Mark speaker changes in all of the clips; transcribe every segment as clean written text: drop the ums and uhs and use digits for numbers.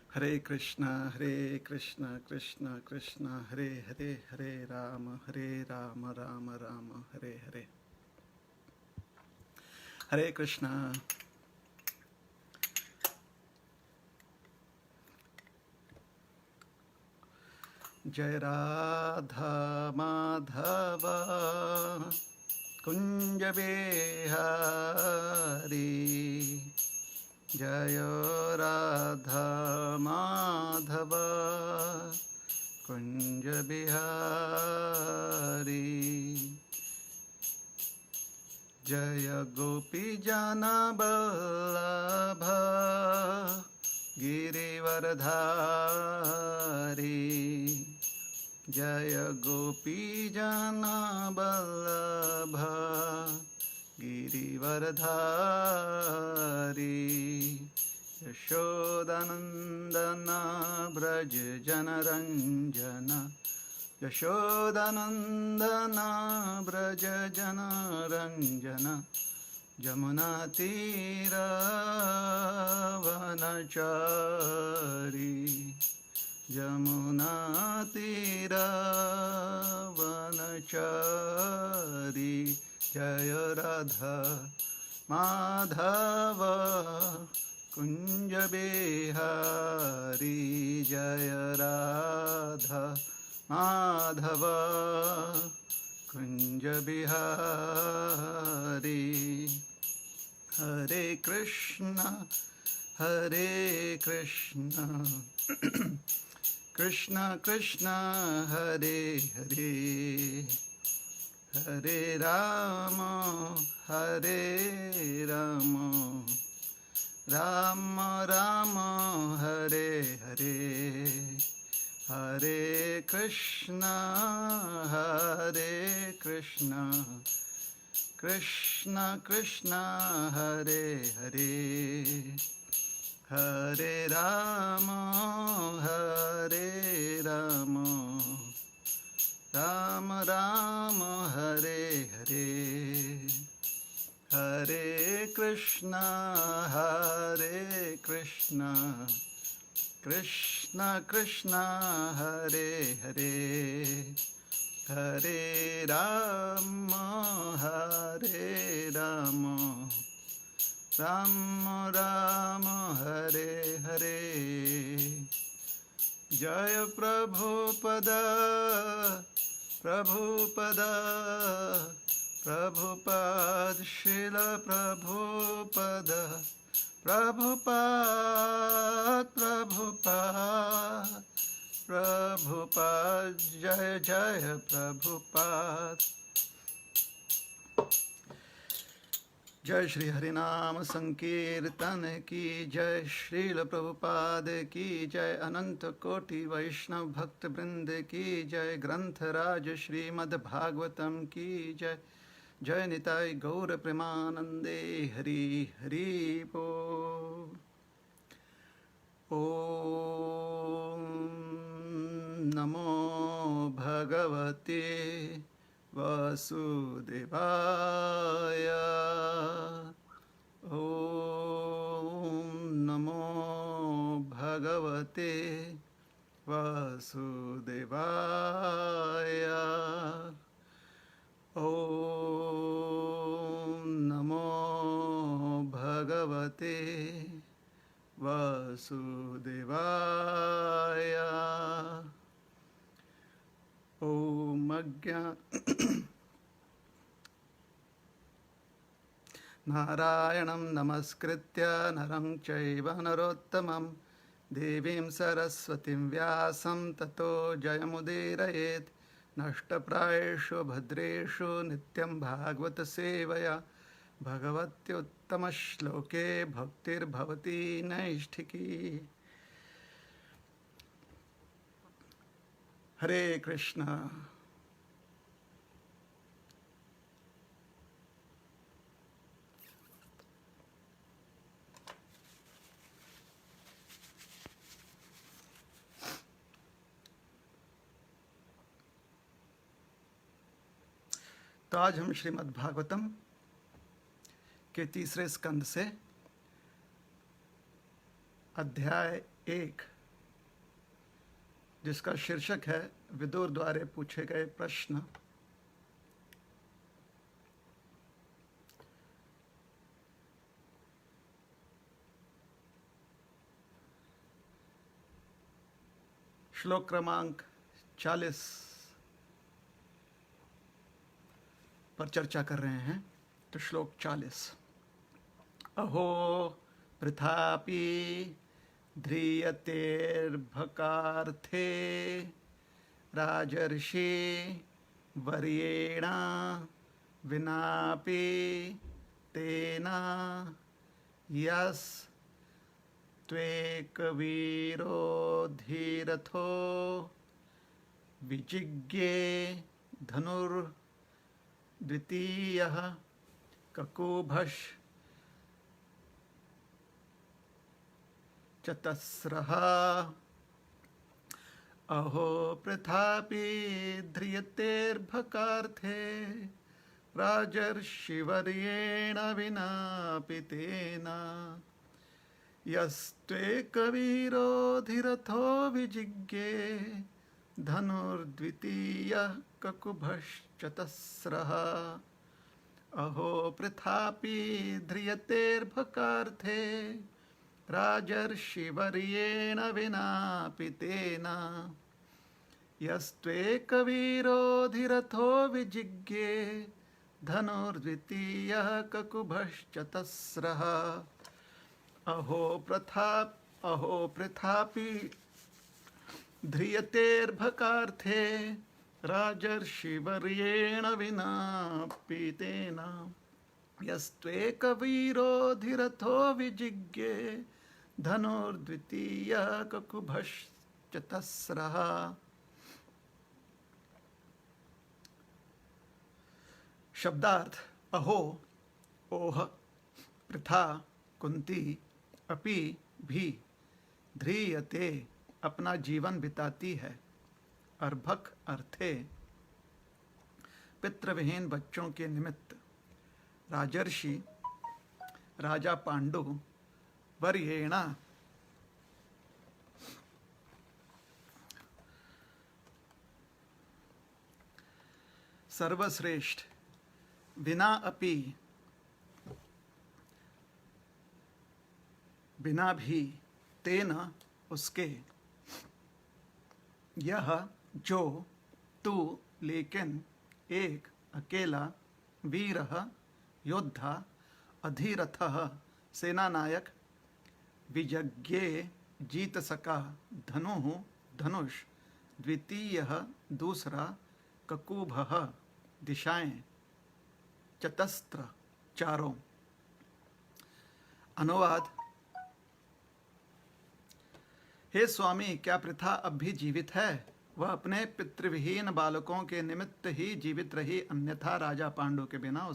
Speaker 1: हरे कृष्णा कृष्णा कृष्णा हरे हरे, हरे राम राम राम हरे हरे। हरे कृष्णा। जय राधा माधव कुंज बिहारी, जय राधा माधव कुंज बिहारी, जय गोपी जना बल्लभ गिरिवरधारी, जय गोपी जना बल्लभ गिरिवरधारी, यशोदानंदना ब्रज जनरंजन, यशोदानंदना ब्रज जनरंजन, जमुना तीरवनचारी, यमुना तीरवनचारी, जय राधा माधव कुंज बिहारी, जय राधा माधव कुंज बिहारी। हरे कृष्णा कृष्णा कृष्णा हरे हरे, हरे राम राम राम हरे हरे, हरे कृष्णा कृष्णा कृष्णा हरे हरे, हरे राम राम राम हरे हरे, हरे कृष्णा कृष्णा कृष्णा हरे हरे, हरे राम राम राम हरे हरे। जय प्रभुपदा प्रभुपाद श्रील प्रभुपद प्रभुपाद जय जय प्रभुपाद। जय श्री हरिनाम संकीर्तन की जय, श्रील प्रभुपाद की जय, अनंत कोटि वैष्णव भक्त वृंद की जय, ग्रंथराज श्रीमद् भागवतम की जय, जय निताई गौर प्रेमानंदे हरि हरि बोल। ओम नमो भगवते वासुदेवाय, ओम नमो भगवते वासुदेवाय, ओम नमो भगवते वासुदेवाय। ओम नारायणं नमस्कृत्य नरं चैव नरोत्तमं, देवीं सरस्वतीं व्यासं ततो जयमुदीरयेत्। नष्टप्रायेषु भद्रेषु नित्यं भागवत सेवया, भगवत्युत्तमश्लोके भक्तिर्भवती नैष्ठिकी। हरे कृष्णा। तो आज हम श्रीमद् भागवतम के तीसरे स्कंद से अध्याय 1 जिसका शीर्षक है विदुर द्वारा पूछे गए प्रश्न। श्लोक क्रमांक 40 पर चर्चा कर रहे हैं। तो श्लोक 40। अहो पृथापि ध्रियतेर्भकार्थे राजर्षि वर्येण विनापि तेना यस्त्वेकवीरो धीरथो विजिज्ञे धनुर्द्वितीयः ककुभश् चतस्रः। अहो पृथापि ध्रियतेर्भकार्थे राजर्षिवर्येण विनापि तेन यस्त्वेकवीरो धीरथो विजिज्ञे धनुर्द्वितीयः ककुभश्चतस्रः। अहो पृथापि ध्रियतेर्भकार्थे राजर्षिवर्येण विनापि तेन यस्त्वेकवीरो धीरथो विजिज्ञे धनुर्द्वितीयः ककुभश्चतस्रः। अहो पृथापि ध्रियतेर्भकार्थे राजर्षिवर्येण विनापि तेन यस्त्वेकवीरो धीरथो विजिज्ञे धनुर्द्वितीयः ककुभश्चतस्रः। शब्दार्थ अहो ओह, पृथा कुंती, अपि भी, ध्रियते अपना जीवन बिताती है, अर्भक अर्थे पितृविहीन बच्चों के निमित्त, राजर्षि राजा पांडु, वर्येण सर्वश्रेष्ठ, बिना अपि बिना भी, तेन उसके, यह जो, तू लेकिन, एक अकेला, वीरः योद्धा, अधीरथः सेनानायक, विजज्ञे जीत सका, धनुः धनुष, द्वितीयः दूसरा, ककुभः दिशाएं, चतस्त्र चारों। अनुवाद। हे स्वामी, क्या पृथा अब भी जीवित है? वह अपने पितृविहीन बालकों के निमित्त ही जीवित रही, अन्यथा राजा पांडु के बिना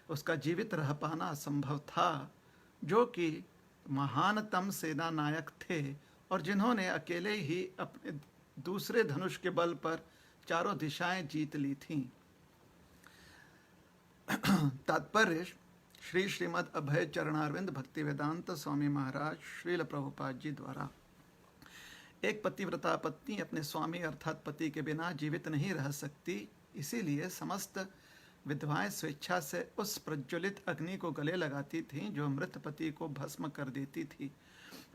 Speaker 1: उसका जीवित रह पाना असंभव था, जो कि महानतम सेना नायक थे और जिन्होंने अकेले ही अपने दूसरे धनुष के बल पर चारों दिशाएं जीत ली थीं। तात्पर्य श्री श्रीमद् अभय चरणारविंद भक्ति वेदांत स्वामी महाराज श्रील प्रभुपाद जी द्वारा। एक पतिव्रता पत्नी अपने स्वामी अर्थात पति के बिना जीवित नहीं रह सकती, इसीलिए समस्त विधवाएं स्वेच्छा से उस प्रज्वलित अग्नि को गले लगाती थीं जो मृत पति को भस्म कर देती थी।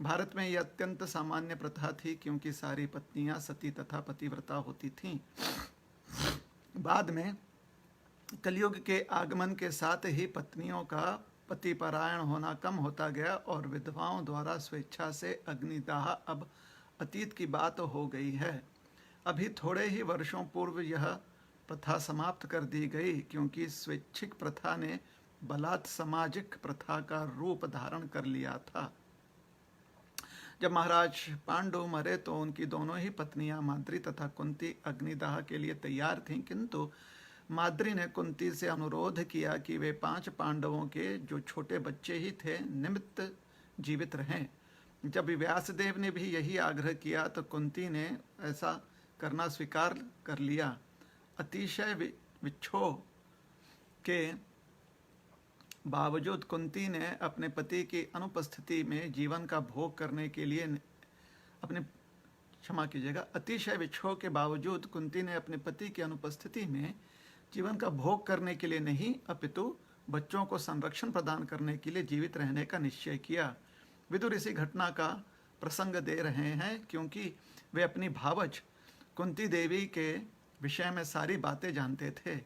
Speaker 1: भारत में यह अत्यंत सामान्य प्रथा थी, क्योंकि सारी पत्नियां सती तथा पतिव्रता होती थीं। बाद में कलयुग के आगमन के साथ ही पत्नियों का पतिपरायण होना कम होता गया और विधवाओं द्वारा स्वेच्छा से अग्निदाह अब अतीत की बात हो गई है। अभी थोड़े ही वर्षों पूर्व यह प्रथा समाप्त कर दी गई, क्योंकि स्वैच्छिक प्रथा ने बलात् सामाजिक प्रथा का रूप धारण कर लिया था। जब महाराज पांडु मरे तो उनकी दोनों ही पत्नियां माद्री तथा कुंती अग्निदाह के लिए तैयार थीं, किंतु माद्री ने कुंती से अनुरोध किया कि वे 5 पांडवों के जो छोटे बच्चे ही थे निमित्त जीवित रहें। जब व्यासदेव ने भी यही आग्रह किया तो कुंती ने ऐसा करना स्वीकार कर लिया। अतिशय विक्षोभ के बावजूद कुंती ने अपने पति की अनुपस्थिति में जीवन का भोग करने के लिए अपने क्षमा कीजिएगा, अतिशय विक्षोभ के बावजूद कुंती ने अपने पति की अनुपस्थिति में जीवन का भोग करने के लिए नहीं अपितु बच्चों को संरक्षण प्रदान करने के लिए जीवित रहने का निश्चय किया। विदुर इसी घटना का प्रसंग दे रहे हैं क्योंकि वे अपनी भावज कुंती देवी के विषय में सारी बातें जानते थे।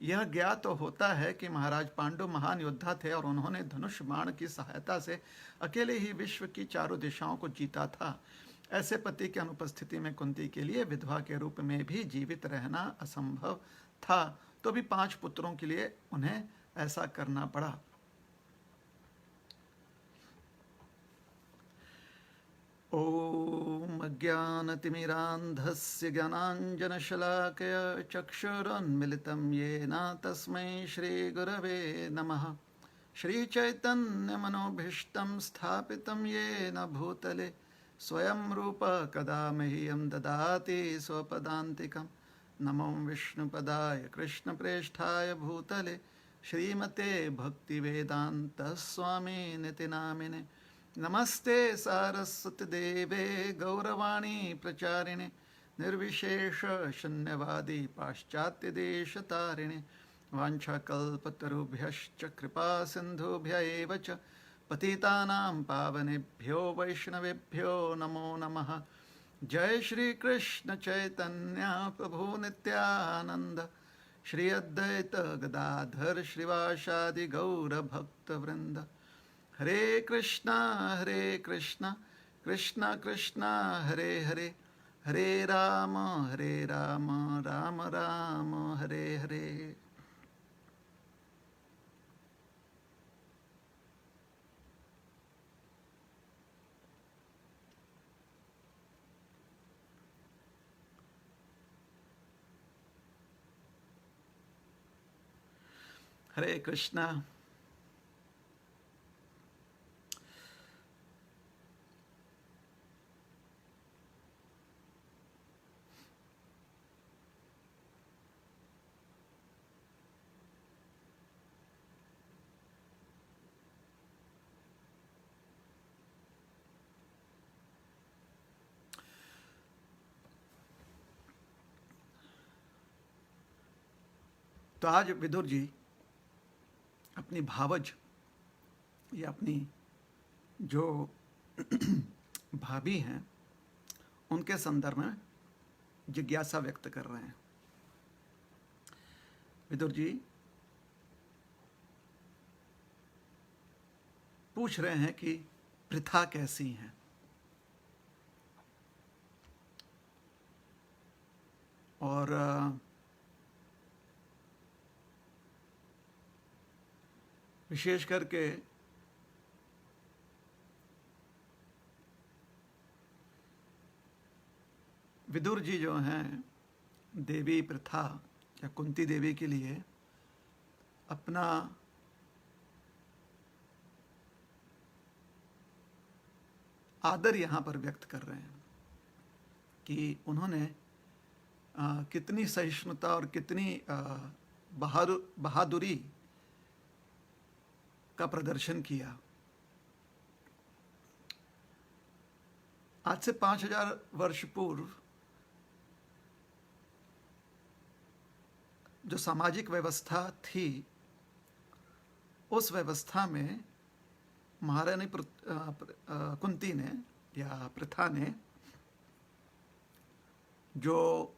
Speaker 1: यह ज्ञात तो होता है कि महाराज पांडु महान योद्धा थे और उन्होंने धनुष बाण की सहायता से अकेले ही विश्व की चारों दिशाओं को जीता था। ऐसे पति की अनुपस्थिति में कुंती के लिए विधवा के रूप में भी जीवित रहना असंभव था, तो भी 5 पुत्रों के लिए उन्हें ऐसा करना पड़ा। ओम अज्ञानतिमिरान्धस्य ज्ञानाञ्जनशलाकया चक्षुरुन्मिलितं येन तस्मै श्रीगुरवे नमः। श्रीचैतन्यमनोभीष्टं स्थापितं येन भूतले स्वयं रूप कदा मह्यं ददाति स्वपदान्तिकं। नमो विष्णुपदाय कृष्णप्रेष्ठाय भूतले श्रीमते भक्तिवेदान्तस्वामिनिति नामिने। नमस्ते सारस्वती देवे गौरवाणी प्रचारिणे निर्विशेष शून्यवादी पाश्चात्य देश तारिणे। वाञ्छाकल्पतरुभ्यश्च कृपा सिन्धुभ्य एव च पतितानां पावनेभ्यो वैष्णवेभ्यो नमो नमः। जय श्री कृष्ण चैतन्य प्रभु नित्यानंद श्री अद्वैत गदाधर श्रीवासादि गौर भक्त वृंद। हरे कृष्णा कृष्णा कृष्णा हरे हरे, हरे राम राम राम हरे हरे। हरे कृष्णा। तो आज विदुर जी अपनी भावज या अपनी जो भाभी हैं उनके संदर्भ में जिज्ञासा व्यक्त कर रहे हैं। विदुर जी पूछ रहे हैं कि प्रथा कैसी है। और विशेष करके विदुर जी जो हैं देवी प्रथा या कुंती देवी के लिए अपना आदर यहाँ पर व्यक्त कर रहे हैं कि उन्होंने कितनी सहिष्णुता और कितनी बहादुरी का प्रदर्शन किया। आज से 5000 वर्ष पूर्व जो सामाजिक व्यवस्था थी उस व्यवस्था में महारानी कुंती ने या प्रथा ने जो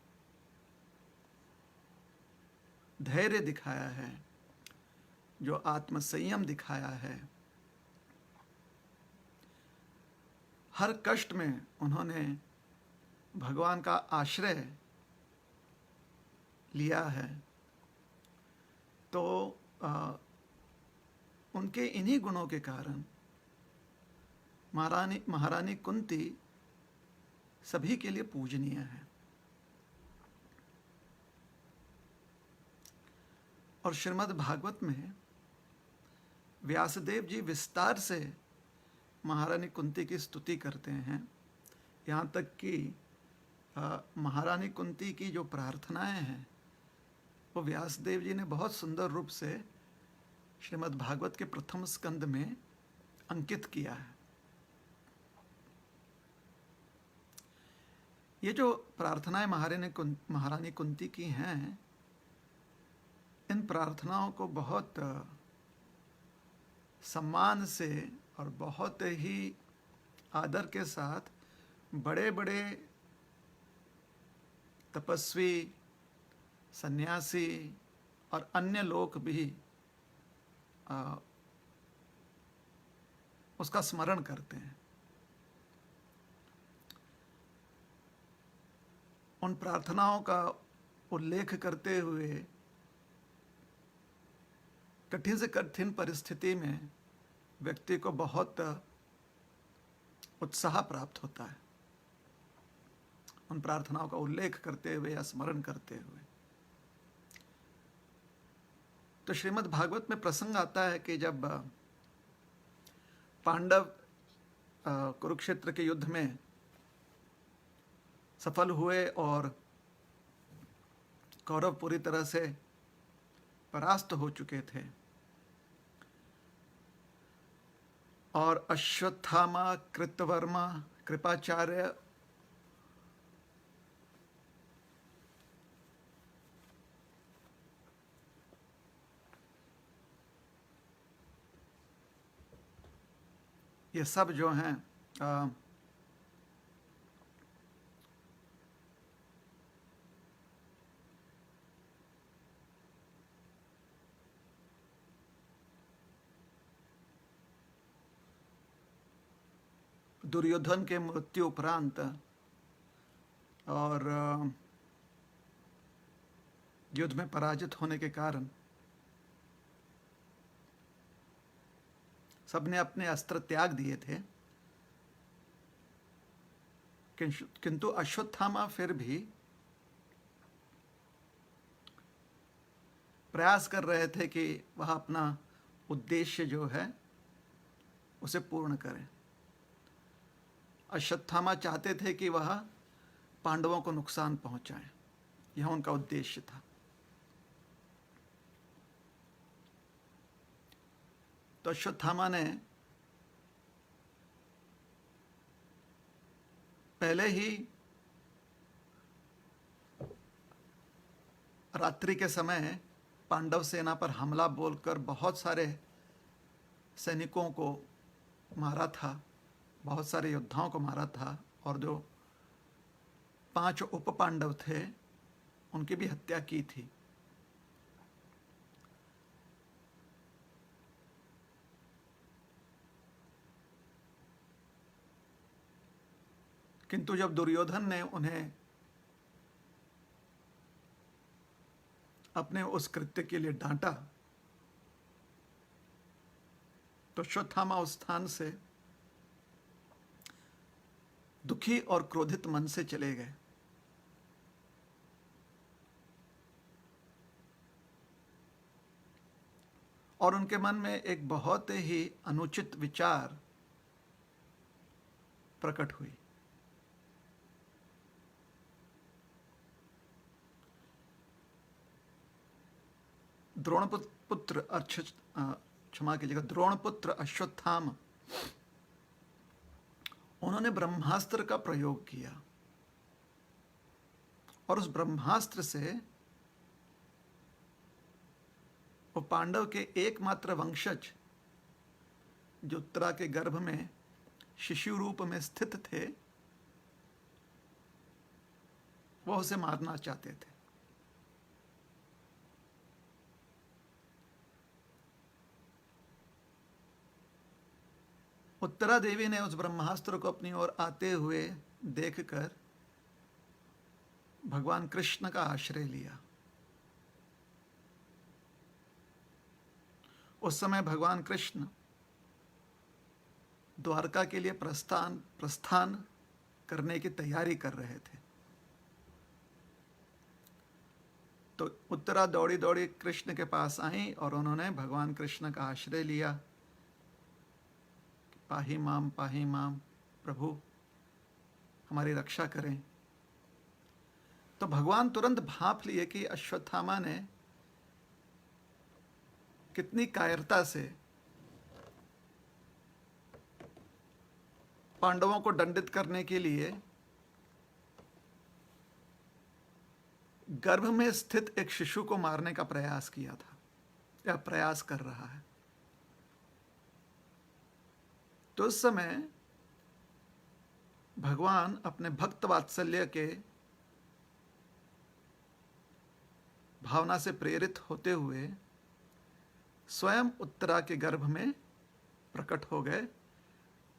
Speaker 1: धैर्य दिखाया है, जो आत्मसंयम दिखाया है, हर कष्ट में उन्होंने भगवान का आश्रय लिया है, तो उनके इन्हीं गुणों के कारण महारानी कुंती सभी के लिए पूजनीय है। और श्रीमद् भागवत में व्यासदेव जी विस्तार से महारानी कुंती की स्तुति करते हैं। यहाँ तक कि महारानी कुंती की जो प्रार्थनाएं हैं वो व्यासदेव जी ने बहुत सुंदर रूप से श्रीमद् भागवत के प्रथम स्कंद में अंकित किया है। ये जो प्रार्थनाएं महारानी कुंती की हैं, इन प्रार्थनाओं को बहुत सम्मान से और बहुत ही आदर के साथ बड़े बड़े तपस्वी, सन्यासी और अन्य लोग भी उसका स्मरण करते हैं। उन प्रार्थनाओं का उल्लेख करते हुए कठिन से कठिन परिस्थिति में व्यक्ति को बहुत उत्साह प्राप्त होता है, उन प्रार्थनाओं का उल्लेख करते हुए या स्मरण करते हुए। तो श्रीमद् भागवत में प्रसंग आता है कि जब पांडव कुरुक्षेत्र के युद्ध में सफल हुए और कौरव पूरी तरह से परास्त हो चुके थे, और अश्वत्थामा, कृतवर्मा, कृपाचार्य ये सब जो हैं दुर्योधन के मृत्यु उपरांत और युद्ध में पराजित होने के कारण सबने अपने अस्त्र त्याग दिए थे, किंतु अश्वत्थामा फिर भी प्रयास कर रहे थे कि वह अपना उद्देश्य जो है उसे पूर्ण करें। अश्वत्थामा चाहते थे कि वह पांडवों को नुकसान पहुंचाएं, यह उनका उद्देश्य था। तो अश्वत्थामा ने पहले ही रात्रि के समय पांडव सेना पर हमला बोलकर बहुत सारे सैनिकों को मारा था, बहुत सारे योद्धाओं को मारा था, और जो 5 उप पांडव थे उनकी भी हत्या की थी। किंतु जब दुर्योधन ने उन्हें अपने उस कृत्य के लिए डांटा तो अश्वत्थामा उस स्थान से दुखी और क्रोधित मन से चले गए। और उनके मन में एक बहुत ही अनुचित विचार प्रकट हुई। द्रोणपुत्र क्षमा कीजिएगा, द्रोणपुत्र अश्वत्थामा, उन्होंने ब्रह्मास्त्र का प्रयोग किया और उस ब्रह्मास्त्र से वो पांडव के एकमात्र वंशज जो उत्तरा के गर्भ में शिशु रूप में स्थित थे, वो उसे मारना चाहते थे। उत्तरा देवी ने उस ब्रह्मास्त्र को अपनी ओर आते हुए देखकर भगवान कृष्ण का आश्रय लिया। उस समय भगवान कृष्ण द्वारका के लिए प्रस्थान करने की तैयारी कर रहे थे। तो उत्तरा दौड़ी दौड़ी कृष्ण के पास आई और उन्होंने भगवान कृष्ण का आश्रय लिया। पाही माम प्रभु हमारी रक्षा करें। तो भगवान तुरंत भांप लिए कि अश्वत्थामा ने कितनी कायरता से पांडवों को दंडित करने के लिए गर्भ में स्थित एक शिशु को मारने का प्रयास किया था या प्रयास कर रहा है। तो उस समय भगवान अपने भक्त वात्सल्य के भावना से प्रेरित होते हुए स्वयं उत्तरा के गर्भ में प्रकट हो गए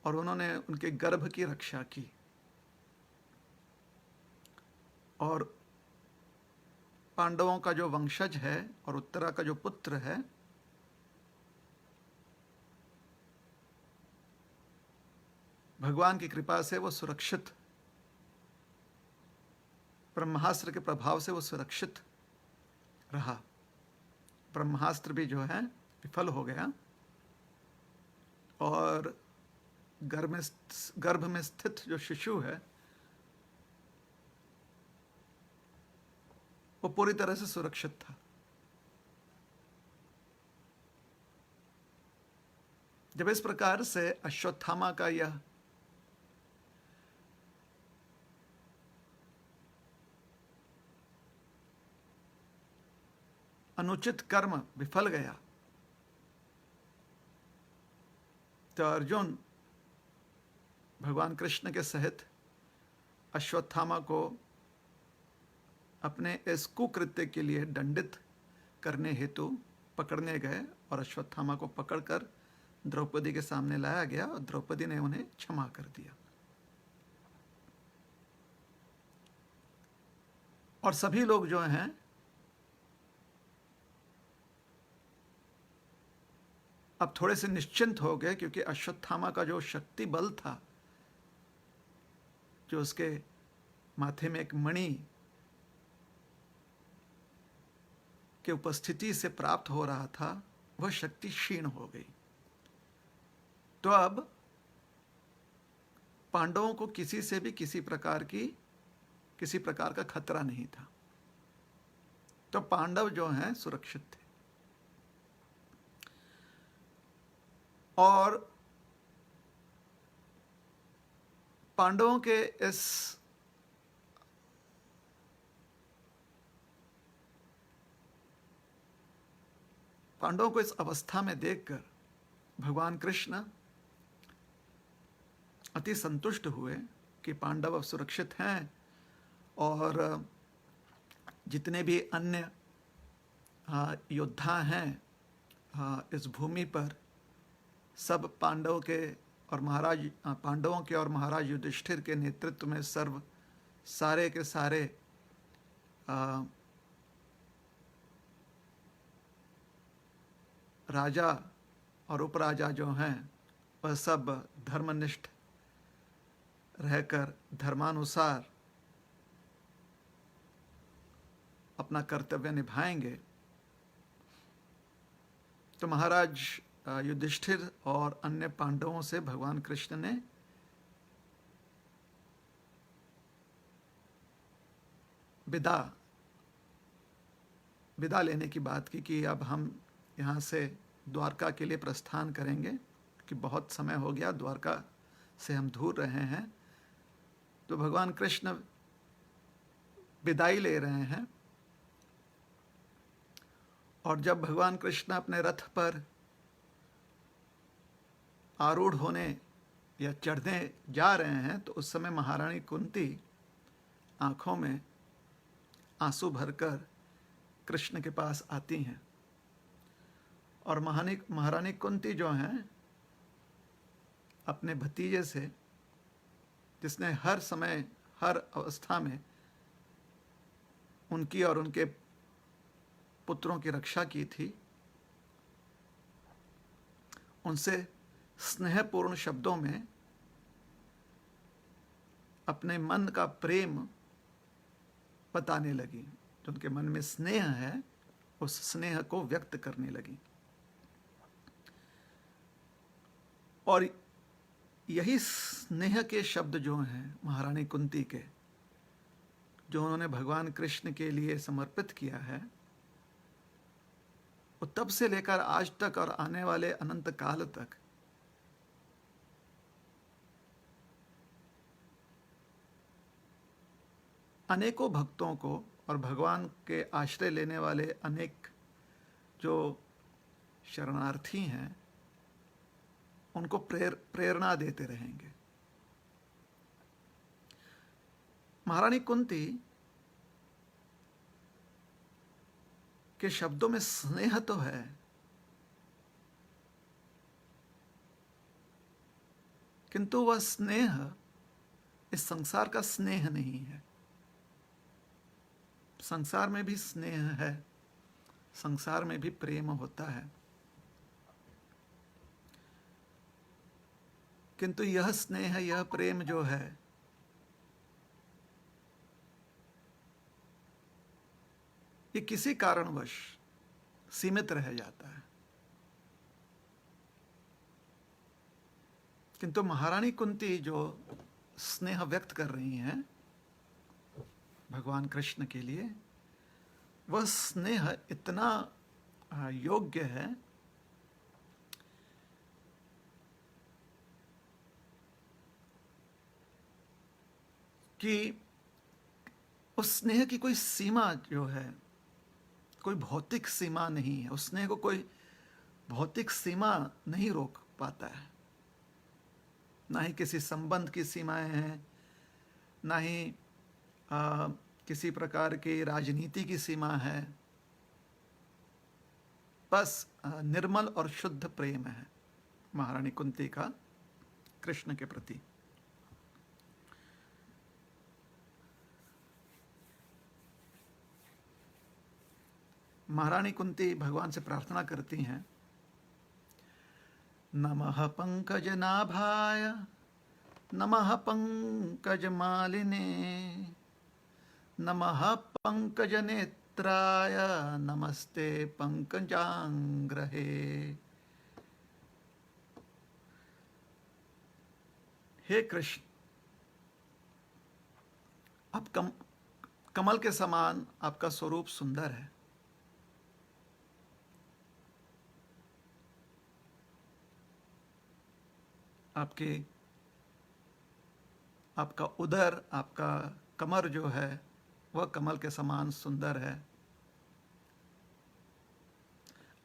Speaker 1: और उन्होंने उनके गर्भ की रक्षा की। और पांडवों का जो वंशज है और उत्तरा का जो पुत्र है, भगवान की कृपा से वो सुरक्षित, ब्रह्मास्त्र के प्रभाव से वो सुरक्षित रहा। ब्रह्मास्त्र भी जो है विफल हो गया और गर्भ में स्थित जो शिशु है वो पूरी तरह से सुरक्षित था। जब इस प्रकार से अश्वत्थामा का यह अनुचित कर्म विफल गया तो अर्जुन भगवान कृष्ण के सहित अश्वत्थामा को अपने इस कुकृत्य के लिए दंडित करने हेतु पकड़ने गए और अश्वत्थामा को पकड़कर द्रौपदी के सामने लाया गया और द्रौपदी ने उन्हें क्षमा कर दिया। और सभी लोग जो हैं अब थोड़े से निश्चिंत हो गए, क्योंकि अश्वत्थामा का जो शक्ति बल था, जो उसके माथे में एक मणि के उपस्थिति से प्राप्त हो रहा था, वह शक्ति क्षीण हो गई। तो अब पांडवों को किसी से भी किसी प्रकार का खतरा नहीं था। तो पांडव जो हैं सुरक्षित थे। और पांडवों के पांडवों को इस अवस्था में देखकर भगवान कृष्ण अति संतुष्ट हुए कि पांडव अब सुरक्षित हैं और जितने भी अन्य योद्धा हैं इस भूमि पर, सब पांडवों के और महाराज युधिष्ठिर के नेतृत्व में सारे के सारे राजा और उपराजा जो हैं वह सब धर्मनिष्ठ रहकर धर्मानुसार अपना कर्तव्य निभाएंगे। तो महाराज युधिष्ठिर और अन्य पांडवों से भगवान कृष्ण ने विदा लेने की बात की कि अब हम यहाँ से द्वारका के लिए प्रस्थान करेंगे कि बहुत समय हो गया, द्वारका से हम दूर रहे हैं। तो भगवान कृष्ण विदाई ले रहे हैं और जब भगवान कृष्ण अपने रथ पर आरूढ़ होने या चढ़ने जा रहे हैं तो उस समय महारानी कुंती आंखों में आंसू भरकर कृष्ण के पास आती हैं। और महारानी कुंती जो हैं अपने भतीजे से, जिसने हर समय हर अवस्था में उनकी और उनके पुत्रों की रक्षा की थी, उनसे स्नेहपूर्ण शब्दों में अपने मन का प्रेम बताने लगी। जो उनके मन में स्नेह है उस स्नेह को व्यक्त करने लगी। और यही स्नेह के शब्द जो हैं महारानी कुंती के, जो उन्होंने भगवान कृष्ण के लिए समर्पित किया है, वो तब से लेकर आज तक और आने वाले अनंत काल तक अनेकों भक्तों को और भगवान के आश्रय लेने वाले अनेक जो शरणार्थी हैं उनको प्रेरणा देते रहेंगे। महारानी कुंती के शब्दों में स्नेह तो है, किंतु वह स्नेह इस संसार का स्नेह नहीं है। संसार में भी स्नेह है, संसार में भी प्रेम होता है, किंतु यह स्नेह, यह प्रेम जो है ये किसी कारणवश सीमित रह जाता है। किंतु महारानी कुंती जो स्नेह व्यक्त कर रही हैं भगवान कृष्ण के लिए, वह स्नेह इतना योग्य है कि उस स्नेह की कोई सीमा जो है, कोई भौतिक सीमा नहीं है। उस स्नेह को कोई भौतिक सीमा नहीं रोक पाता है। ना ही किसी संबंध की सीमाएं हैं, ना ही किसी प्रकार की राजनीति की सीमा है। बस निर्मल और शुद्ध प्रेम है महारानी कुंती का कृष्ण के प्रति। महारानी कुंती भगवान से प्रार्थना करती हैं, नमः पंकजनाभाय नमः पंकजमालिने नमः पंकजनेत्राय नमस्ते पंकजांग्रहे। हे कृष्ण, आप कमल के समान आपका स्वरूप सुंदर है। आपका उदर, आपका कमर जो है वह कमल के समान सुंदर है।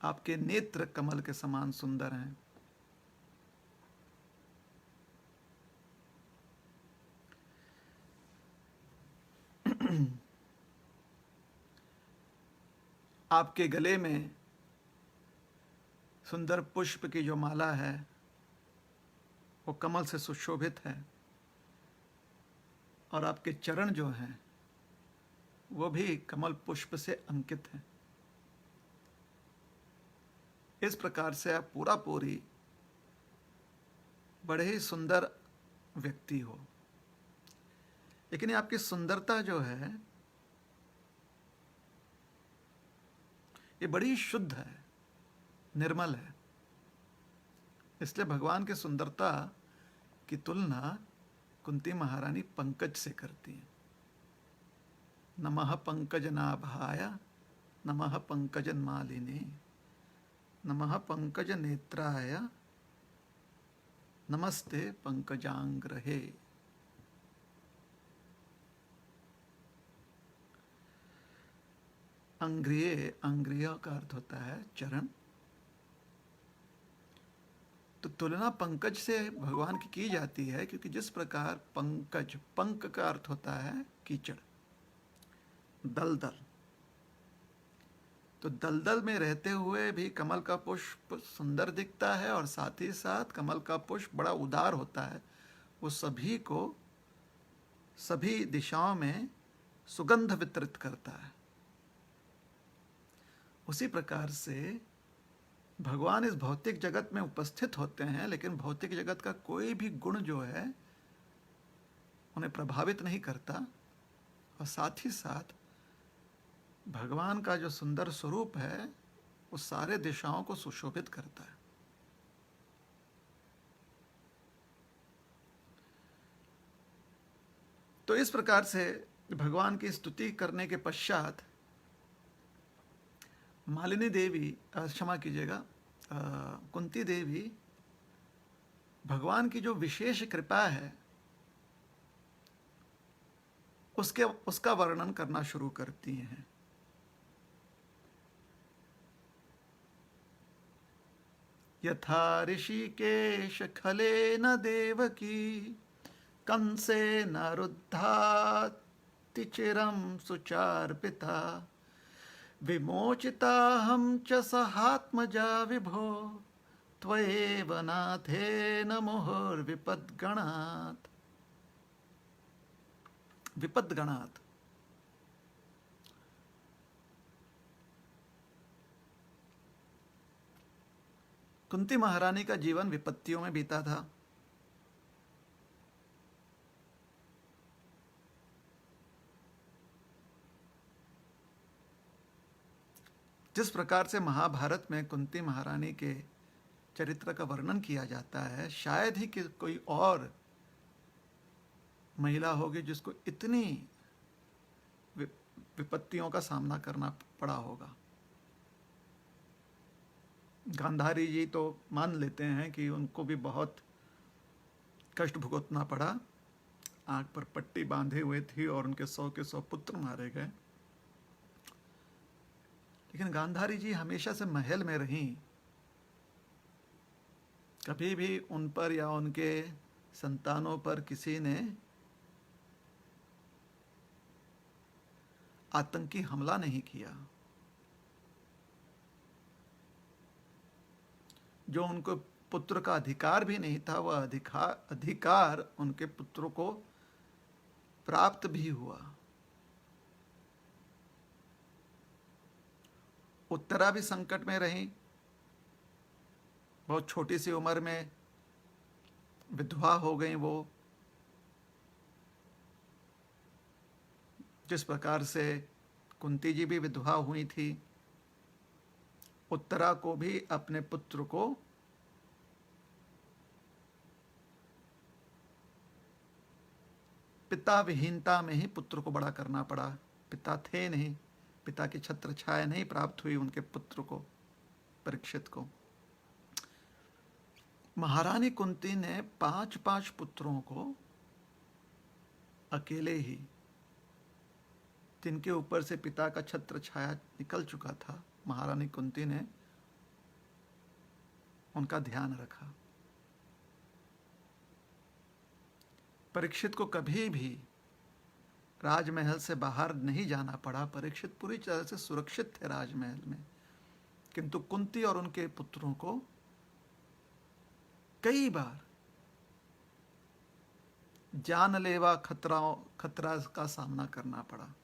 Speaker 1: आपके नेत्र कमल के समान सुंदर हैं। आपके गले में सुंदर पुष्प की जो माला है वो कमल से सुशोभित है, और आपके चरण जो हैं वो भी कमल पुष्प से अंकित हैं। इस प्रकार से आप पूरा पूरी बड़े ही सुंदर व्यक्ति हो। लेकिन ये आपकी सुंदरता जो है ये बड़ी शुद्ध है, निर्मल है। इसलिए भगवान की सुंदरता की तुलना कुंती महारानी पंकज से करती हैं। नमः पंकजनाभाय नमः पंकजमालिने नमः पंकजनेत्राय नमस्ते पंकजांग्रहे। अंग्रिये, अंग्रिय का अर्थ होता है चरण। तो तुलना पंकज से भगवान की जाती है, क्योंकि जिस प्रकार पंकज, पंक का अर्थ होता है कीचड़, दलदल। तो दलदल में रहते हुए भी कमल का पुष्प सुंदर दिखता है, और साथ ही साथ कमल का पुष्प बड़ा उदार होता है। वो सभी को सभी दिशाओं में सुगंध वितरित करता है। उसी प्रकार से भगवान इस भौतिक जगत में उपस्थित होते हैं, लेकिन भौतिक जगत का कोई भी गुण जो है उन्हें प्रभावित नहीं करता, और साथ ही साथ भगवान का जो सुंदर स्वरूप है वो सारे दिशाओं को सुशोभित करता है। तो इस प्रकार से भगवान की स्तुति करने के पश्चात मालिनी देवी, क्षमा कीजिएगा, कुंती देवी भगवान की जो विशेष कृपा है उसका वर्णन करना शुरू करती हैं। यथा ऋषिकेश खलेन देवकी कंसेन रुद्धाति चिरं सुचार्पिता विमोचिताहं च सहात्मजा विभो त्वयैव नाथेन मुहुर्विपद्गणात्। विपद्गणात् कुंती महारानी का जीवन विपत्तियों में बीता था। जिस प्रकार से महाभारत में कुंती महारानी के चरित्र का वर्णन किया जाता है, शायद ही कि कोई और महिला होगी जिसको इतनी विपत्तियों का सामना करना पड़ा होगा। गांधारी जी तो मान लेते हैं कि उनको भी बहुत कष्ट भुगतना पड़ा, आंख पर पट्टी बांधे हुए थी और उनके 100 के 100 पुत्र मारे गए। लेकिन गांधारी जी हमेशा से महल में रहीं, कभी भी उन पर या उनके संतानों पर किसी ने आतंकी हमला नहीं किया। जो उनको पुत्र का अधिकार भी नहीं था, वह अधिकार उनके पुत्रों को प्राप्त भी हुआ। उत्तरा भी संकट में रही, बहुत छोटी सी उम्र में विधवा हो गई वो। जिस प्रकार से कुंती जी भी विधवा हुई थी, उत्तरा को भी अपने पुत्र को पिता विहीनता में ही पुत्र को बड़ा करना पड़ा। पिता थे नहीं, पिता की छत्र छाया नहीं प्राप्त हुई उनके पुत्र को, परीक्षित को। महारानी कुंती ने 5 पुत्रों को अकेले ही, जिनके ऊपर से पिता का छत्र छाया निकल चुका था, महारानी कुंती ने उनका ध्यान रखा। परीक्षित को कभी भी राजमहल से बाहर नहीं जाना पड़ा। परीक्षित पूरी तरह से सुरक्षित थे राजमहल में, किंतु कुंती और उनके पुत्रों को कई बार जानलेवा खतरा का सामना करना पड़ा,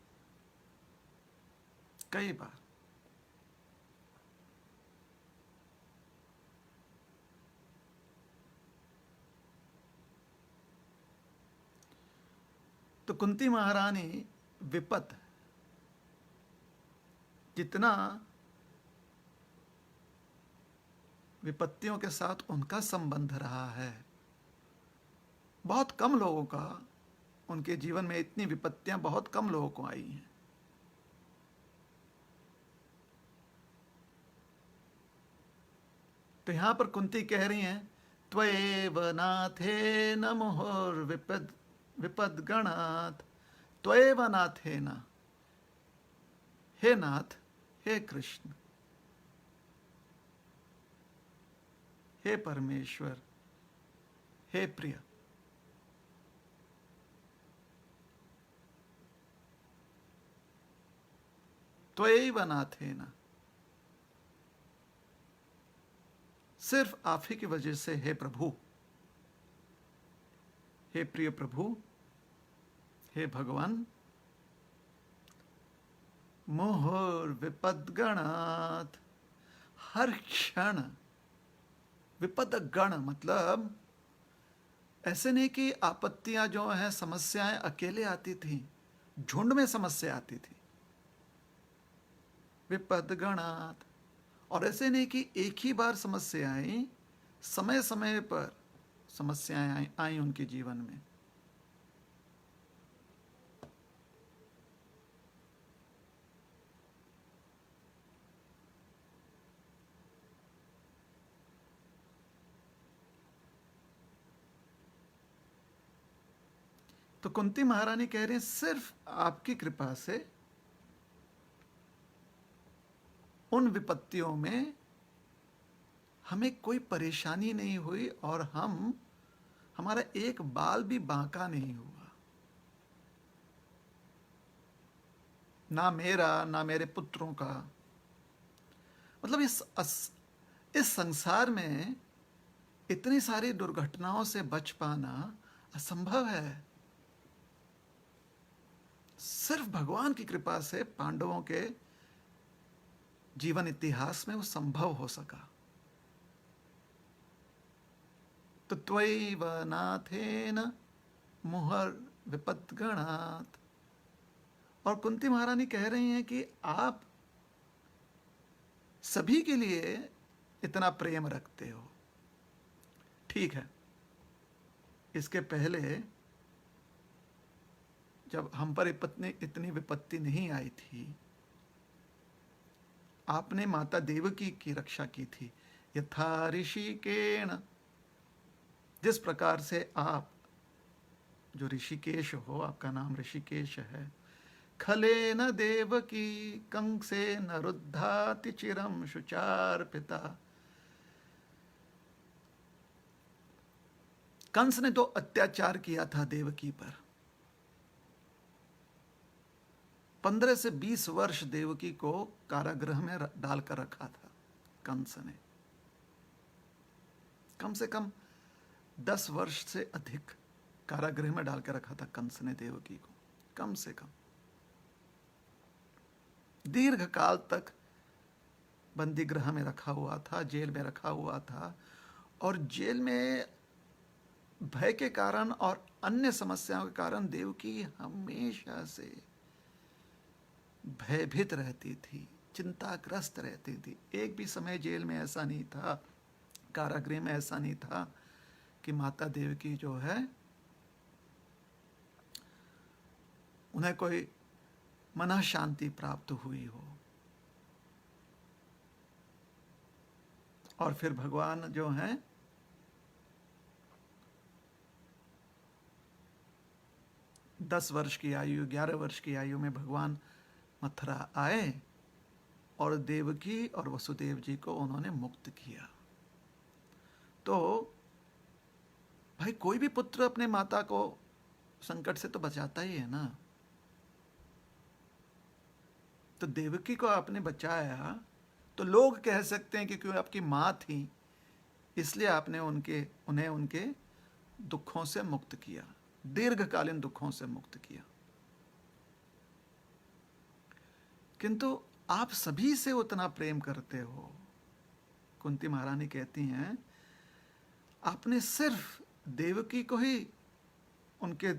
Speaker 1: कई बार। तो कुंती महारानी विपत, जितना विपत्तियों के साथ उनका संबंध रहा है, बहुत कम लोगों का, उनके जीवन में इतनी विपत्तियां बहुत कम लोगों को आई हैं। तो यहां पर कुंती कह रही हैं, त्वयैव नाथेन मुहुर्विपद्गणात्। त्वयैव नाथेन, हे नाथ, हे कृष्ण, हे परमेश्वर, हे प्रिय, त्वयैव नाथेन, सिर्फ आप ही की वजह से, हे प्रभु, हे प्रिय प्रभु, हे भगवान, मुहुर्विपद्गणात्, हर क्षण। विपदगण मतलब ऐसे नहीं कि आपत्तियां जो हैं, समस्याएं अकेले आती थी, झुंड में समस्या आती थी। विपदगणात्, और ऐसे नहीं कि एक ही बार समस्या आई, समय समय पर समस्याएं आई उनके जीवन में। तो कुंती महारानी कह रही हैं सिर्फ आपकी कृपा से उन विपत्तियों में हमें कोई परेशानी नहीं हुई और हमारा एक बाल भी बांका नहीं हुआ, ना मेरा ना मेरे पुत्रों का। मतलब इस संसार में इतनी सारी दुर्घटनाओं से बच पाना असंभव है। सिर्फ भगवान की कृपा से पांडवों के जीवन इतिहास में वो संभव हो सका। तो त्वयैव नाथेन मुहर विपद्गणात्। और कुंती महारानी कह रही हैं कि आप सभी के लिए इतना प्रेम रखते हो। ठीक है, इसके पहले जब हम पर इतनी विपत्ति नहीं आई थी, आपने माता देवकी की रक्षा की थी। यथा ऋषिकेण, जिस प्रकार से आप जो ऋषिकेश हो, आपका नाम ऋषिकेश है, खलेन देवकी कंसेन रुद्धाति चिरम शुचार पिता। कंस ने तो अत्याचार किया था देवकी पर। 15 से 20 वर्ष देवकी को कारागृह में डालकर रखा था कंस ने। कम से कम 10 वर्ष से अधिक कारागृह में डालकर रखा था कंस ने देवकी को, कम से कम। दीर्घ काल तक बंदी गृह में रखा हुआ था, जेल में रखा हुआ था। और जेल में भय के कारण और अन्य समस्याओं के कारण देवकी हमेशा से भयभीत रहती थी, चिंताग्रस्त रहती थी। एक भी समय जेल में ऐसा नहीं था, कारागृह में ऐसा नहीं था कि माता देवकी जो है उन्हें कोई मन शांति प्राप्त हुई हो। और फिर भगवान जो हैं दस वर्ष की आयु, 11 वर्ष की आयु में भगवान मथुरा आए और देवकी और वसुदेव जी को उन्होंने मुक्त किया। तो भाई कोई भी पुत्र अपने माता को संकट से तो बचाता ही है ना। तो देवकी को आपने बचाया तो लोग कह सकते हैं कि क्यों आपकी मां थी इसलिए आपने उन्हें उनके दुखों से मुक्त किया, दीर्घकालीन दुखों से मुक्त किया। किंतु आप सभी से उतना प्रेम करते हो। कुंती महारानी कहती हैं आपने सिर्फ देवकी को ही उनके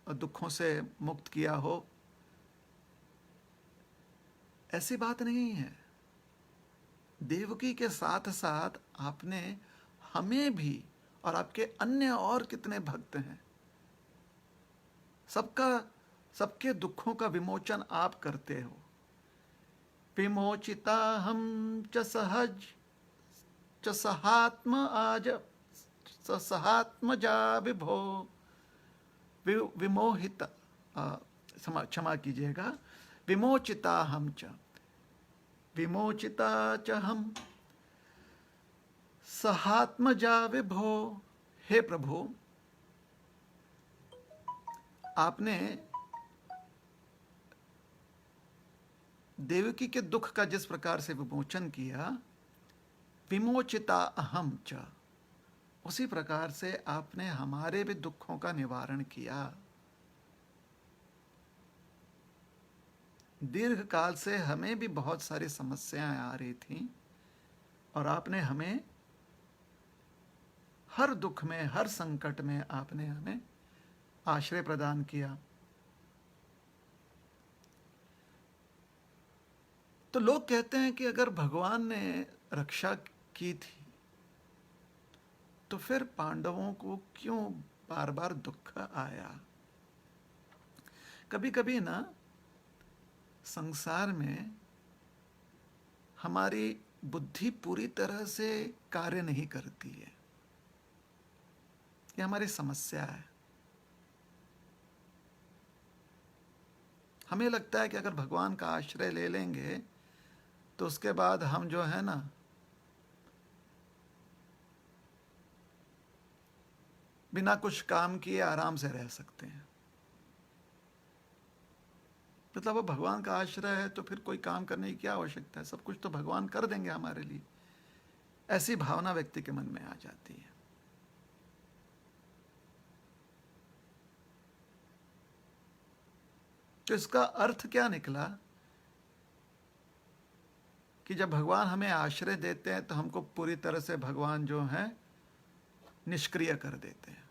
Speaker 1: दुखों से मुक्त किया हो, ऐसी बात नहीं है। देवकी के साथ साथ आपने हमें भी, और आपके अन्य और कितने भक्त हैं, सबके दुखों का विमोचन आप करते हो। विमोचिता हम च सहज च सहात्म आज सहात्म जा विभो विमोहित, क्षमा कीजिएगा, विमोचिता हम च, विमोचिता च हम सहात्म जा विभो। हे प्रभु, आपने देवकी के दुख का जिस प्रकार से विमोचन किया, विमोचिता अहम च, उसी प्रकार से आपने हमारे भी दुखों का निवारण किया। दीर्घ काल से हमें भी बहुत सारी समस्याएं आ रही थीं और आपने हमें हर दुख में, हर संकट में आपने हमें आश्रय प्रदान किया। तो लोग कहते हैं कि अगर भगवान ने रक्षा की थी तो फिर पांडवों को क्यों बार बार दुख आया। कभी कभी ना संसार में हमारी बुद्धि पूरी तरह से कार्य नहीं करती है, ये हमारी समस्या है। हमें लगता है कि अगर भगवान का आश्रय ले लेंगे तो उसके बाद हम जो है ना बिना कुछ काम किए आराम से रह सकते हैं। मतलब वो भगवान का आश्रय है तो फिर कोई काम करने की क्या आवश्यकता है, सब कुछ तो भगवान कर देंगे हमारे लिए, ऐसी भावना व्यक्ति के मन में आ जाती है। तो इसका अर्थ क्या निकला कि जब भगवान हमें आश्रय देते हैं तो हमको पूरी तरह से भगवान जो है निष्क्रिय कर देते हैं,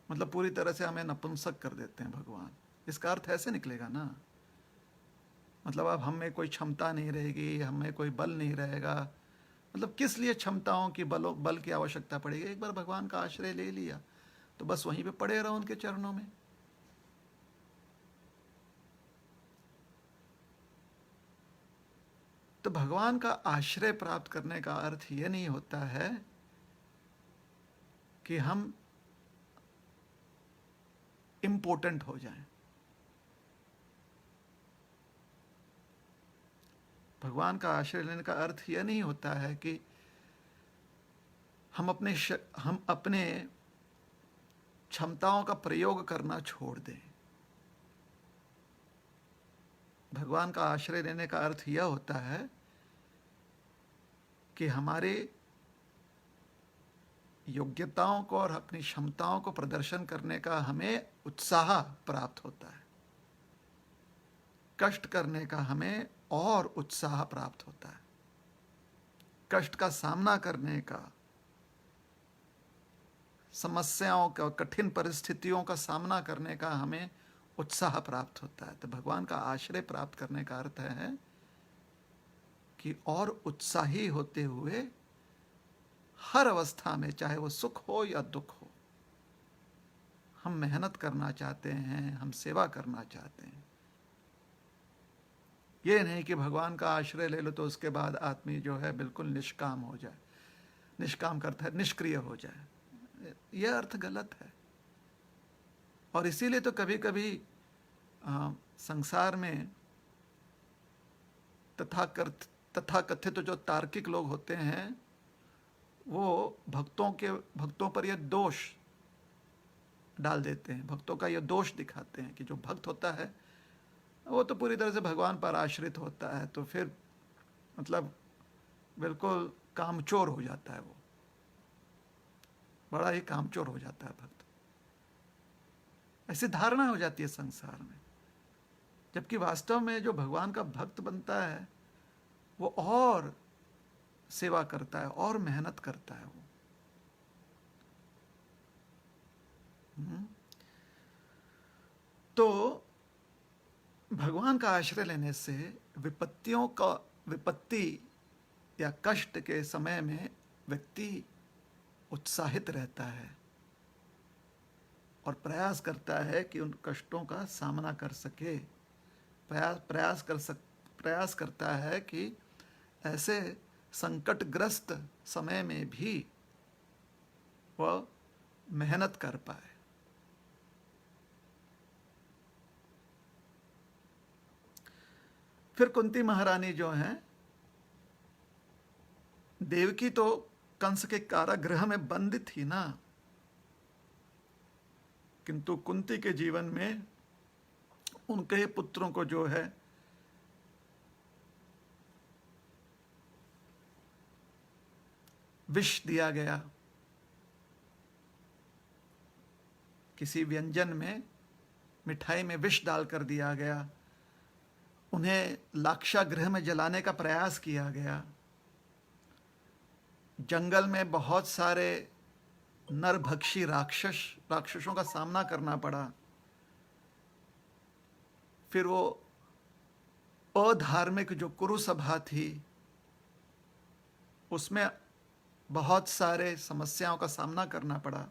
Speaker 1: मतलब पूरी तरह से हमें नपुंसक कर देते हैं भगवान। इसका अर्थ ऐसे निकलेगा ना, मतलब अब हम में कोई क्षमता नहीं रहेगी, हम में कोई बल नहीं रहेगा। मतलब किस लिए क्षमताओं की बल की आवश्यकता पड़ेगी? एक बार भगवान का आश्रय ले लिया तो बस वहीं पे पड़े रहो उनके चरणों में। तो भगवान का आश्रय प्राप्त करने का अर्थ ये नहीं होता है कि हम इम्पोर्टेंट हो जाएं। भगवान का आश्रय लेने का अर्थ यह नहीं होता है कि हम अपने क्षमताओं का प्रयोग करना छोड़ दें। भगवान का आश्रय लेने का अर्थ यह होता है कि हमारे योग्यताओं को और अपनी क्षमताओं को प्रदर्शन करने का हमें उत्साह प्राप्त होता है, कष्ट करने का हमें और उत्साह प्राप्त होता है, कष्ट का सामना करने का, समस्याओं का, कठिन परिस्थितियों का सामना करने का हमें उत्साह प्राप्त होता है। तो भगवान का आश्रय प्राप्त करने का अर्थ है कि और उत्साही होते हुए हर अवस्था में, चाहे वो सुख हो या दुख हो, हम मेहनत करना चाहते हैं, हम सेवा करना चाहते हैं। ये नहीं कि भगवान का आश्रय ले लो तो उसके बाद आदमी जो है बिल्कुल निष्काम हो जाए, निष्काम करता है, निष्क्रिय हो जाए। यह अर्थ गलत है। और इसीलिए तो कभी कभी संसार में तथाकथित जो तार्किक लोग होते हैं वो भक्तों पर यह दोष डाल देते हैं, भक्तों का यह दोष दिखाते हैं कि जो भक्त होता है वो तो पूरी तरह से भगवान पर आश्रित होता है, तो फिर मतलब बिल्कुल कामचोर हो जाता है, वो बड़ा ही कामचोर हो जाता है भक्त। ऐसी धारणा हो जाती है संसार में, जबकि वास्तव में जो भगवान का भक्त बनता है वो और सेवा करता है और मेहनत करता है वो। तो भगवान का आश्रय लेने से विपत्ति या कष्ट के समय में व्यक्ति उत्साहित रहता है और प्रयास करता है कि उन कष्टों का सामना कर सके, प्रयास करता है कि ऐसे संकटग्रस्त समय में भी वह मेहनत कर पाए। फिर कुंती महारानी जो हैं, देवकी तो कंस के कारागृह में बंद थी ना, किंतु कुंती के जीवन में उनके ही पुत्रों को जो है विष दिया गया, किसी व्यंजन में, मिठाई में विष डालकर दिया गया, उन्हें लाक्षागृह में जलाने का प्रयास किया गया, जंगल में बहुत सारे नरभक्षी राक्षसों का सामना करना पड़ा। फिर वो अधार्मिक जो कुरु सभा थी उसमें बहुत सारे समस्याओं का सामना करना पड़ा।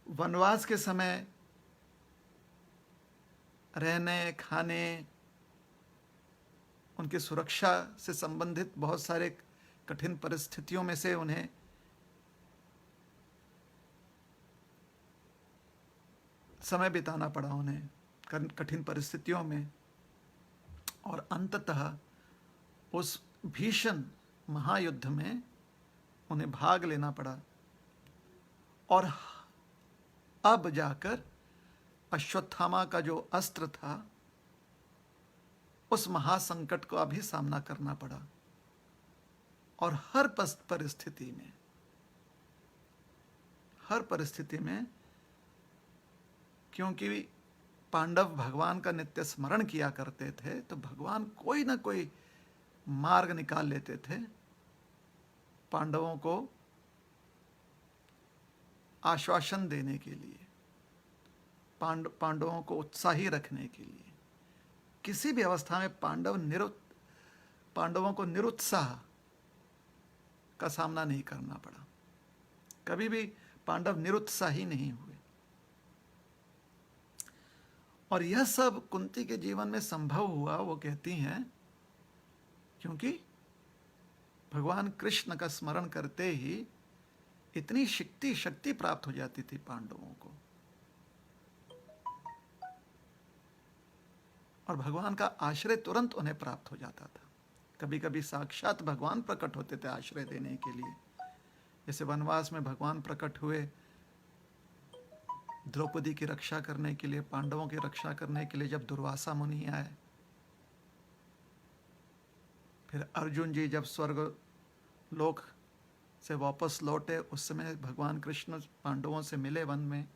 Speaker 1: वनवास के समय रहने खाने, उनकी सुरक्षा से संबंधित बहुत सारे कठिन परिस्थितियों में से उन्हें समय बिताना पड़ा, उन्हें कठिन परिस्थितियों में, और अंततः उस भीषण महायुद्ध में उन्हें भाग लेना पड़ा। और अब जाकर अश्वत्थामा का जो अस्त्र था, उस महासंकट का भी सामना करना पड़ा। और हर परिस्थिति में क्योंकि पांडव भगवान का नित्य स्मरण किया करते थे, तो भगवान कोई ना कोई मार्ग निकाल लेते थे पांडवों को आश्वासन देने के लिए, पांडवों को उत्साही रखने के लिए। किसी भी अवस्था में पांडवों को निरुत्साह का सामना नहीं करना पड़ा। कभी भी पांडव निरुत्साही नहीं हुए। और यह सब कुंती के जीवन में संभव हुआ, वो कहती हैं, क्योंकि भगवान कृष्ण का स्मरण करते ही इतनी शक्ति प्राप्त हो जाती थी पांडवों को, और भगवान का आश्रय तुरंत उन्हें प्राप्त हो जाता था। कभी कभी साक्षात भगवान प्रकट होते थे आश्रय देने के लिए। जैसे वनवास में भगवान प्रकट हुए द्रौपदी की रक्षा करने के लिए, पांडवों की रक्षा करने के लिए, जब दुर्वासा मुनि आए। फिर अर्जुन जी जब स्वर्ग लोक से वापस लौटे, उस समय भगवान कृष्ण पांडवों से मिले वन में।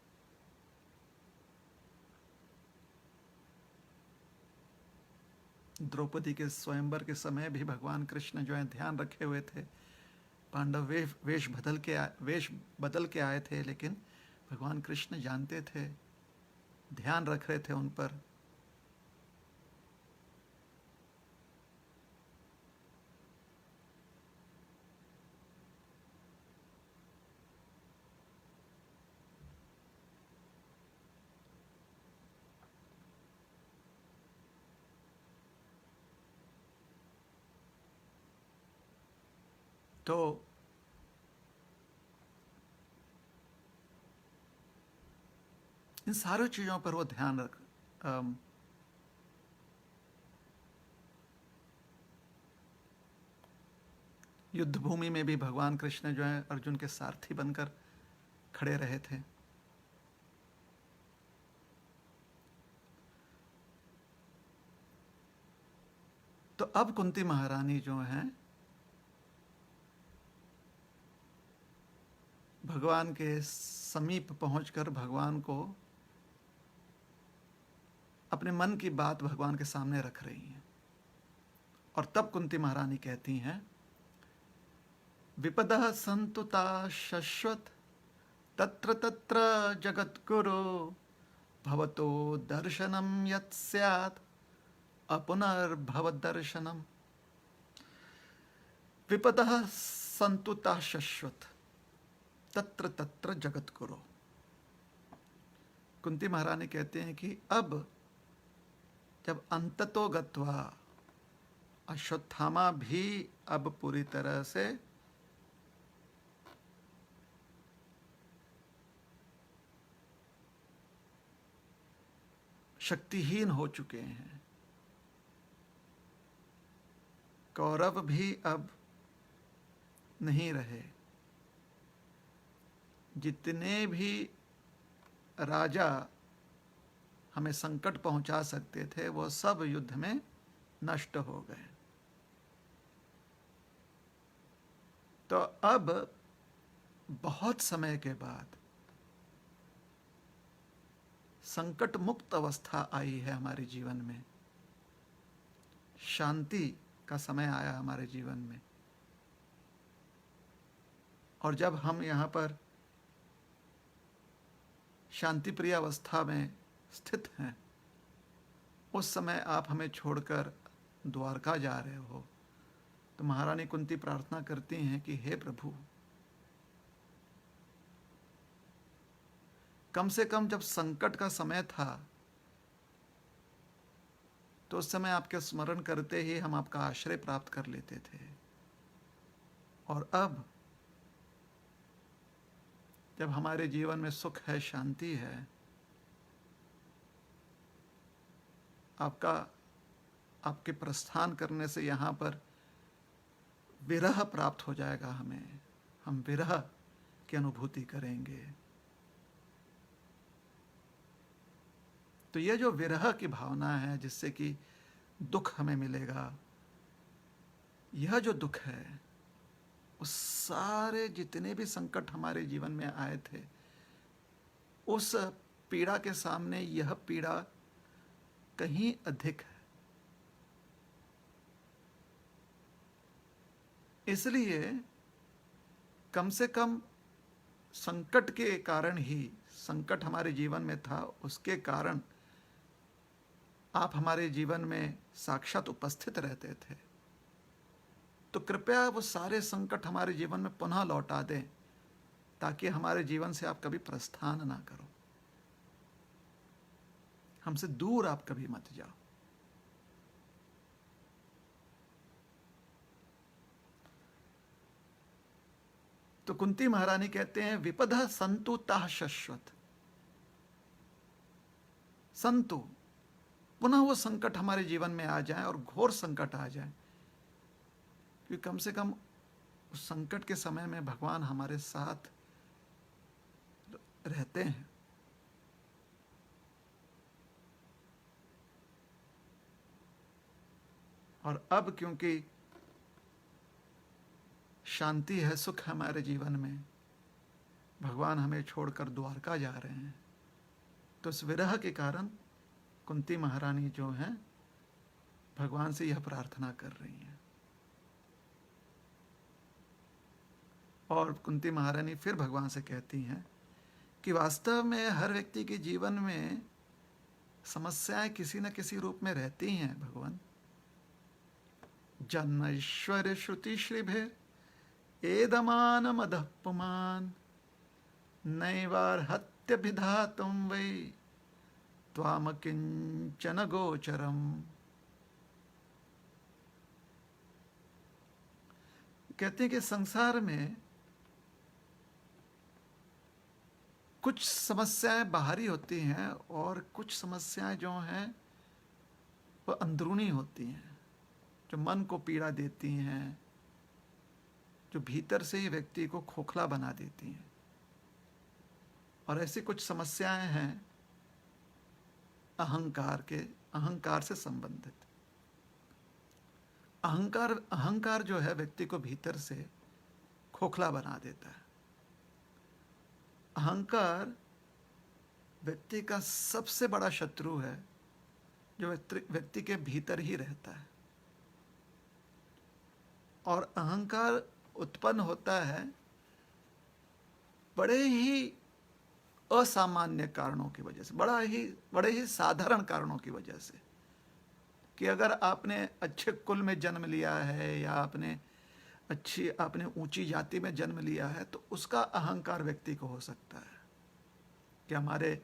Speaker 1: द्रौपदी के स्वयंवर के समय भी भगवान कृष्ण जो है ध्यान रखे हुए थे। पांडव वेश बदल के आए थे, लेकिन भगवान कृष्ण जानते थे, ध्यान रख रहे थे उन पर। तो इन सारी चीजों पर वो ध्यान रख युद्ध भूमि में भी भगवान कृष्ण जो है अर्जुन के सारथी बनकर खड़े रहे थे। तो अब कुंती महारानी जो है भगवान के समीप पहुंचकर भगवान को अपने मन की बात भगवान के सामने रख रही हैं। और तब कुंती महारानी कहती हैं, विपदः संतुता शश्वत तत्र तत्र जगद्गुरो भवतो दर्शनम यत् स्यात् अपुनर्भवदर्शनम। विपदः संतुता शश्वत तत्र तत्र जगद्गुरो। कुंती महारानी कहते हैं कि अब जब अंततो गत्वा अश्वत्थामा भी अब पूरी तरह से शक्तिहीन हो चुके हैं, कौरव भी अब नहीं रहे, जितने भी राजा हमें संकट पहुंचा सकते थे वो सब युद्ध में नष्ट हो गए। तो अब बहुत समय के बाद संकट मुक्त अवस्था आई है हमारे जीवन में, शांति का समय आया हमारे जीवन में। और जब हम यहाँ पर शांति प्रिय अवस्था में स्थित हैं, उस समय आप हमें छोड़कर द्वारका जा रहे हो, तो महारानी कुंती प्रार्थना करती हैं कि हे प्रभु, कम से कम जब संकट का समय था तो उस समय आपके स्मरण करते ही हम आपका आश्रय प्राप्त कर लेते थे, और अब जब हमारे जीवन में सुख है, शांति है, आपके प्रस्थान करने से यहाँ पर विरह प्राप्त हो जाएगा हमें, हम विरह की अनुभूति करेंगे। तो यह जो विरह की भावना है जिससे कि दुख हमें मिलेगा, यह जो दुख है, उस सारे जितने भी संकट हमारे जीवन में आए थे, उस पीड़ा के सामने यह पीड़ा कहीं अधिक है। इसलिए कम से कम संकट के कारण ही, संकट हमारे जीवन में था, उसके कारण आप हमारे जीवन में साक्षात उपस्थित रहते थे। तो कृपया वो सारे संकट हमारे जीवन में पुनः लौटा दें, ताकि हमारे जीवन से आप कभी प्रस्थान ना करो, हमसे दूर आप कभी मत जाओ। तो कुंती महारानी कहते हैं, विपदा संतु ताः शश्वत। संतु, पुनः वो संकट हमारे जीवन में आ जाए और घोर संकट आ जाए, क्योंकि कम से कम उस संकट के समय में भगवान हमारे साथ रहते हैं। और अब क्योंकि शांति है, सुख है हमारे जीवन में, भगवान हमें छोड़कर द्वारका जा रहे हैं, तो इस विरह के कारण कुंती महारानी जो हैं भगवान से यह प्रार्थना कर रही हैं। और कुंती महारानी फिर भगवान से कहती हैं कि वास्तव में हर व्यक्ति के जीवन में समस्याएं किसी न किसी रूप में रहती हैं भगवान। जन्म ऐश्वर्य श्रुति श्रीभेर एदमान अधः पुमान नैवार्हत्य विधातुं वै त्वाम किंचन गोचरम। कहते हैं कि संसार में कुछ समस्याएं बाहरी होती हैं और कुछ समस्याएं जो हैं वो अंदरूनी होती हैं, जो मन को पीड़ा देती हैं, जो भीतर से ही व्यक्ति को खोखला बना देती हैं। और ऐसी कुछ समस्याएं हैं अहंकार से संबंधित। अहंकार जो है व्यक्ति को भीतर से खोखला बना देता है। अहंकार व्यक्ति का सबसे बड़ा शत्रु है, जो व्यक्ति के भीतर ही रहता है। और अहंकार उत्पन्न होता है बड़े ही असामान्य कारणों की वजह से, बड़े ही साधारण कारणों की वजह से। कि अगर आपने अच्छे कुल में जन्म लिया है या आपने ऊंची जाति में जन्म लिया है, तो उसका अहंकार व्यक्ति को हो सकता है कि हमारे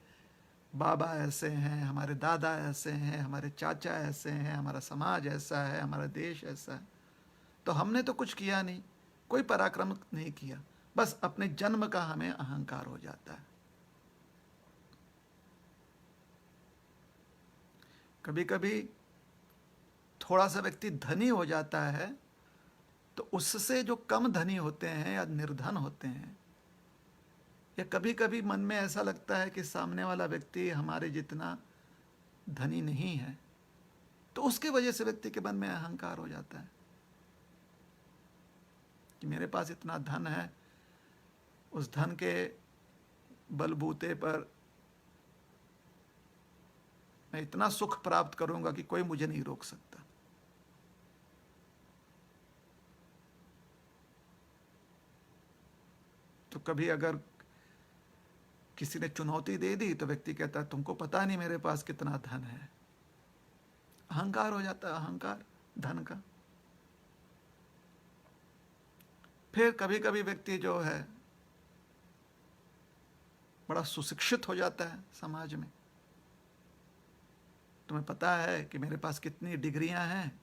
Speaker 1: बाबा ऐसे हैं, हमारे दादा ऐसे हैं, हमारे चाचा ऐसे हैं, हमारा समाज ऐसा है, हमारा देश ऐसा है, तो हमने तो कुछ किया नहीं, कोई पराक्रम नहीं किया, बस अपने जन्म का हमें अहंकार हो जाता है। कभी कभी थोड़ा सा व्यक्ति धनी हो जाता है, तो उससे जो कम धनी होते हैं या निर्धन होते हैं, या कभी कभी मन में ऐसा लगता है कि सामने वाला व्यक्ति हमारे जितना धनी नहीं है, तो उसके वजह से व्यक्ति के मन में अहंकार हो जाता है कि मेरे पास इतना धन है, उस धन के बलबूते पर मैं इतना सुख प्राप्त करूंगा कि कोई मुझे नहीं रोक सकता। तो कभी अगर किसी ने चुनौती दे दी तो व्यक्ति कहता है तुमको पता नहीं मेरे पास कितना धन है। अहंकार हो जाता है, अहंकार धन का। फिर कभी कभी व्यक्ति जो है बड़ा सुशिक्षित हो जाता है समाज में। तुम्हें पता है कि मेरे पास कितनी डिग्रियां हैं,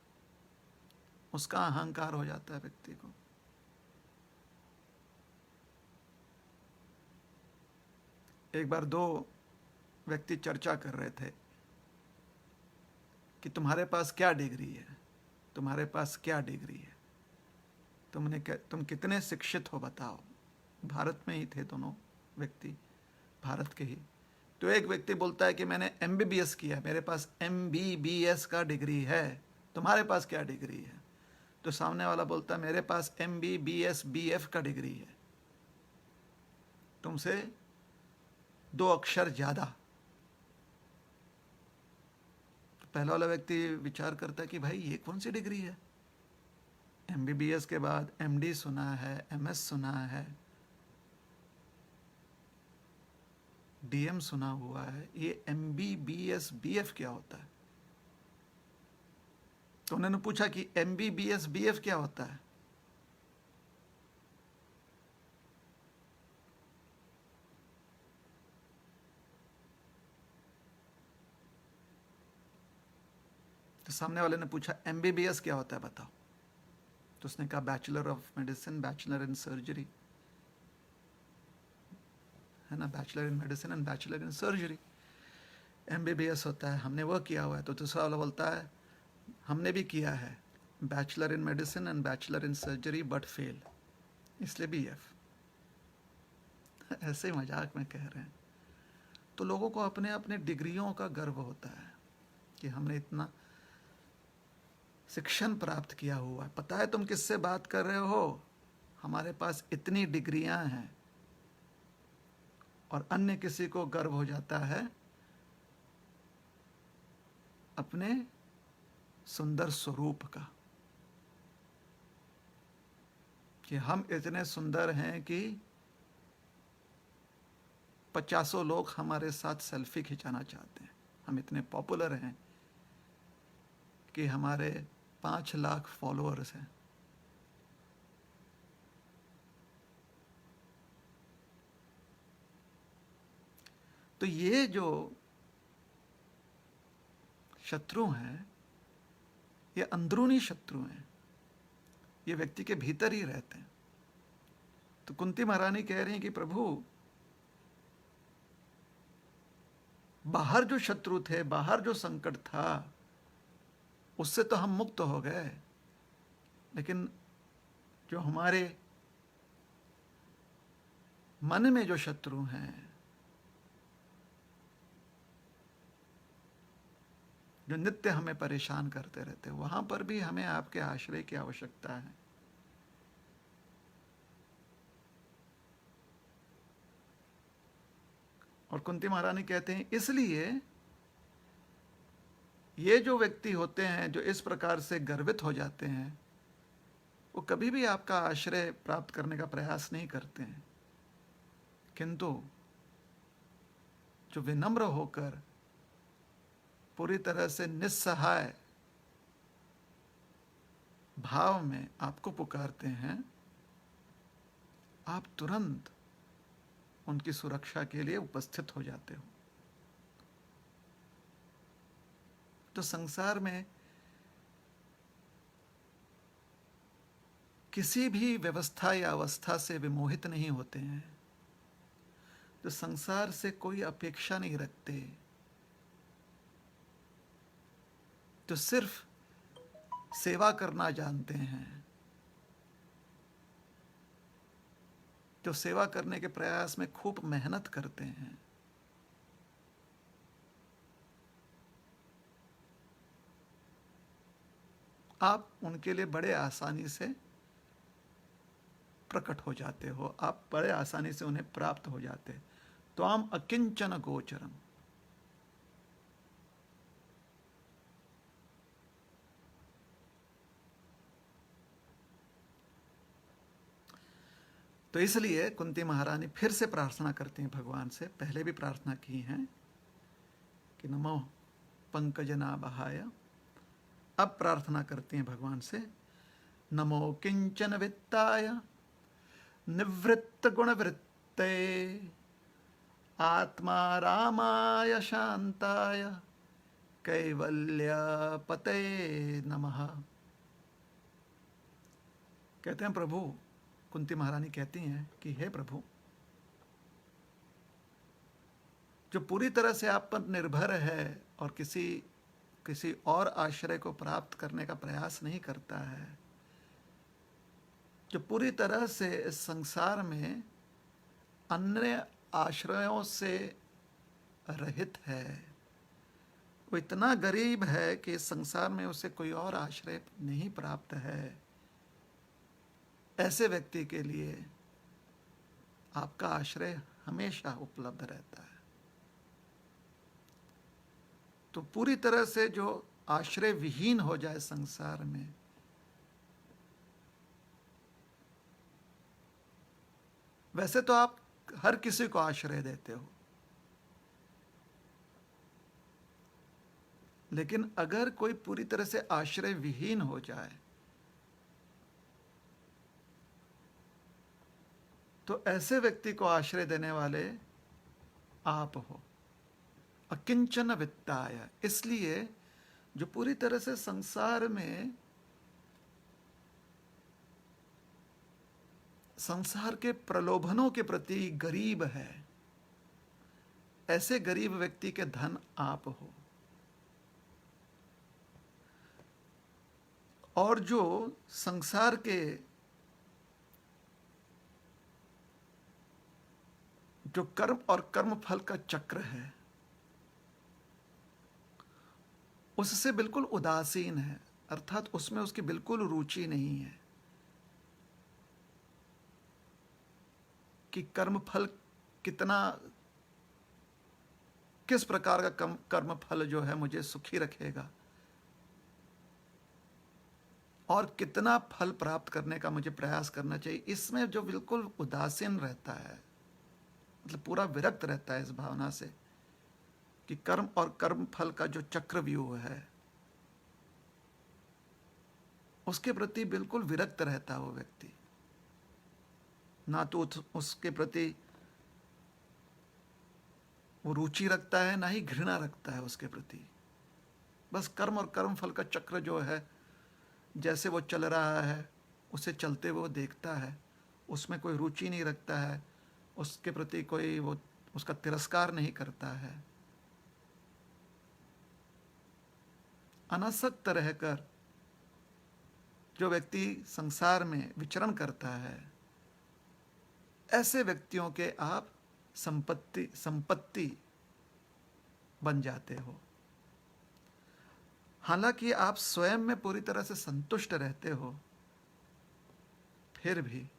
Speaker 1: उसका अहंकार हो जाता है व्यक्ति को। एक बार दो व्यक्ति चर्चा कर रहे थे कि तुम्हारे पास क्या डिग्री है, तुम्हारे पास क्या डिग्री है, तुम कितने शिक्षित हो बताओ। भारत में ही थे दोनों व्यक्ति, भारत के ही। तो एक व्यक्ति बोलता है कि मैंने एमबीबीएस किया, मेरे पास एमबीबीएस का डिग्री है, तुम्हारे पास क्या डिग्री है? तो सामने वाला बोलता है मेरे पास एमबीबीएस बीएफ का डिग्री है, तुमसे 2 अक्षर ज्यादा। तो पहला वाला व्यक्ति विचार करता है कि भाई ये कौन सी डिग्री है? एमबीबीएस के बाद एमडी सुना है, एमएस सुना है, डीएम सुना हुआ है, ये एमबीबीएस बीएफ क्या होता है? तो उन्होंने पूछा कि एमबीबीएस बीएफ क्या होता है? तो सामने वाले ने पूछा एमबीबीएस क्या होता है बताओ। तो उसने कहा bachelor of medicine, bachelor in surgery, है ना, bachelor in medicine and bachelor in surgery MBBS होता है, हमने वो किया हुआ है। तो दूसरा वाला बोलता है हमने भी किया है bachelor in medicine and bachelor in surgery but fail, इसलिए बीएफ। ऐसे ही मजाक में कह रहे हैं। तो लोगों को अपने अपने डिग्रियों का गर्व होता है कि हमने इतना शिक्षण प्राप्त किया हुआ है। पता है तुम किससे बात कर रहे हो? हमारे पास इतनी डिग्रियां हैं। और अन्य किसी को गर्व हो जाता है अपने सुंदर स्वरूप का, कि हम इतने सुंदर हैं कि 50 लोग हमारे साथ सेल्फी खिंचाना चाहते हैं। हम इतने पॉपुलर हैं कि हमारे 5 लाख फॉलोअर्स हैं। तो ये जो शत्रु हैं, ये अंदरूनी शत्रु हैं, ये व्यक्ति के भीतर ही रहते हैं। तो कुंती महारानी कह रही हैं कि प्रभु, बाहर जो शत्रु थे, बाहर जो संकट था, उससे तो हम मुक्त हो गए, लेकिन जो हमारे मन में जो शत्रु हैं, जो नित्य हमें परेशान करते रहते, वहां पर भी हमें आपके आश्रय की आवश्यकता है। और कुंती महारानी कहते हैं इसलिए ये जो व्यक्ति होते हैं जो इस प्रकार से गर्वित हो जाते हैं, वो कभी भी आपका आश्रय प्राप्त करने का प्रयास नहीं करते हैं, किंतु जो विनम्र होकर पूरी तरह से निस्सहाय भाव में आपको पुकारते हैं, आप तुरंत उनकी सुरक्षा के लिए उपस्थित हो जाते हो। तो संसार में किसी भी व्यवस्था या अवस्था से विमोहित नहीं होते हैं, तो संसार से कोई अपेक्षा नहीं रखते, तो सिर्फ सेवा करना जानते हैं, जो सेवा करने के प्रयास में खूब मेहनत करते हैं। आप उनके लिए बड़े आसानी से प्रकट हो जाते हो, आप बड़े आसानी से उन्हें प्राप्त हो जाते। त्वाम अकिंचन गोचरम। तो इसलिए कुंती महारानी फिर से प्रार्थना करती हैं भगवान से, पहले भी प्रार्थना की हैं कि नमो पंकजनाभाय। अब प्रार्थना करती हैं भगवान से, नमो किंचन वित्ताय निवृत्त गुणवृत्ते आत्मा रामाय शांताय कैवल्य पते नमः। कहते हैं प्रभु, कुंती महारानी कहती हैं कि हे प्रभु, जो पूरी तरह से आप पर निर्भर है और किसी किसी और आश्रय को प्राप्त करने का प्रयास नहीं करता है, जो पूरी तरह से इस संसार में अन्य आश्रयों से रहित है, वो इतना गरीब है कि इस संसार में उसे कोई और आश्रय नहीं प्राप्त है, ऐसे व्यक्ति के लिए आपका आश्रय हमेशा उपलब्ध रहता है। तो पूरी तरह से जो आश्रय विहीन हो जाए संसार में, वैसे तो आप हर किसी को आश्रय देते हो, लेकिन अगर कोई पूरी तरह से आश्रय विहीन हो जाए तो ऐसे व्यक्ति को आश्रय देने वाले आप हो। अकिंचन वित्ताय, इसलिए जो पूरी तरह से संसार में संसार के प्रलोभनों के प्रति गरीब है, ऐसे गरीब व्यक्ति के धन आप हो। और जो संसार के जो कर्म और कर्म फल का चक्र है, उससे बिल्कुल उदासीन है, अर्थात उसमें उसकी बिल्कुल रुचि नहीं है कि कर्म फल कितना, किस प्रकार का कर्म फल जो है मुझे सुखी रखेगा और कितना फल प्राप्त करने का मुझे प्रयास करना चाहिए, इसमें जो बिल्कुल उदासीन रहता है, मतलब पूरा विरक्त रहता है इस भावना से कि कर्म और कर्म फल का जो चक्रव्यूह है उसके प्रति बिल्कुल विरक्त रहता है वो व्यक्ति। ना तो उसके प्रति वो रुचि रखता है, ना ही घृणा रखता है उसके प्रति। बस कर्म और कर्म फल का चक्र जो है जैसे वो चल रहा है उसे चलते हुए देखता है, उसमें कोई रुचि नहीं रखता है, उसके प्रति कोई वो उसका तिरस्कार नहीं करता है। अनासक्त रहकर जो व्यक्ति संसार में विचरण करता है, ऐसे व्यक्तियों के आप संपत्ति बन जाते हो। हालांकि आप स्वयं में पूरी तरह से संतुष्ट रहते हो, फिर भी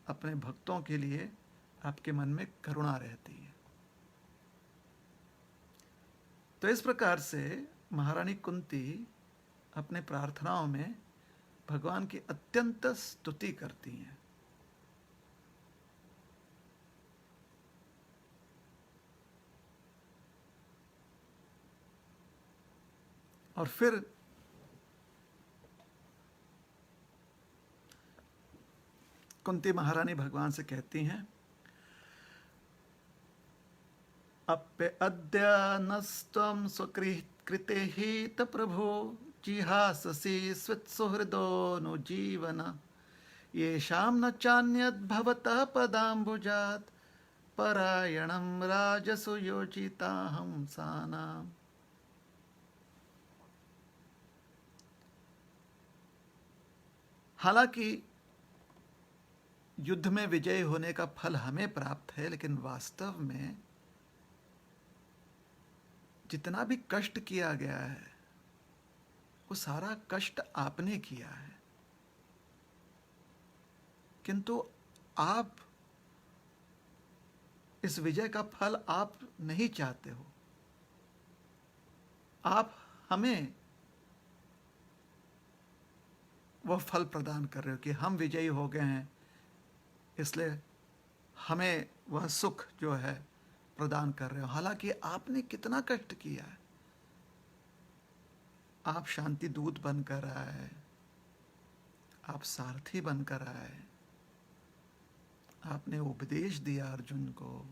Speaker 1: अपने भक्तों के लिए आपके मन में करुणा रहती है। तो इस प्रकार से महारानी कुंती अपने प्रार्थनाओं में भगवान की अत्यंत स्तुति करती हैं। और फिर कुंती महारानी भगवान से कहती हैं, अप्य अद्य नस्त्वं स्वकृते हित प्रभो जिहाससि स्वित्सुहृदोऽनुजीवन येषां न चान्यद्भवतः पदाम्बुजात् परायणं राजसुयोजिताहंसानाम्। हालांकि युद्ध में विजय होने का फल हमें प्राप्त है, लेकिन वास्तव में जितना भी कष्ट किया गया है वो सारा कष्ट आपने किया है, किंतु आप इस विजय का फल आप नहीं चाहते हो। आप हमें वह फल प्रदान कर रहे हो कि हम विजयी हो गए हैं, इसलिए हमें वह सुख जो है प्रदान कर रहे हो। हालांकि आपने कितना कष्ट किया है। आप शांति दूत बनकर आए, आप सारथी बनकर आए, आपने उपदेश दिया अर्जुन को,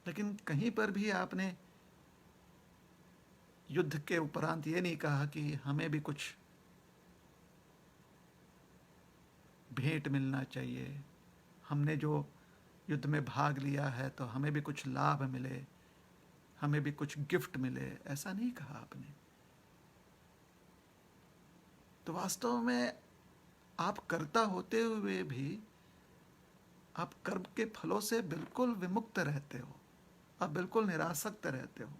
Speaker 1: लेकिन कहीं पर भी आपने युद्ध के उपरांत ये नहीं कहा कि हमें भी कुछ भेंट मिलना चाहिए, हमने जो युद्ध में भाग लिया है तो हमें भी कुछ लाभ मिले, हमें भी कुछ गिफ्ट मिले, ऐसा नहीं कहा आपने। तो वास्तव में आप कर्ता होते हुए भी आप कर्म के फलों से बिल्कुल विमुक्त रहते हो, आप बिल्कुल निरासक्त रहते हो।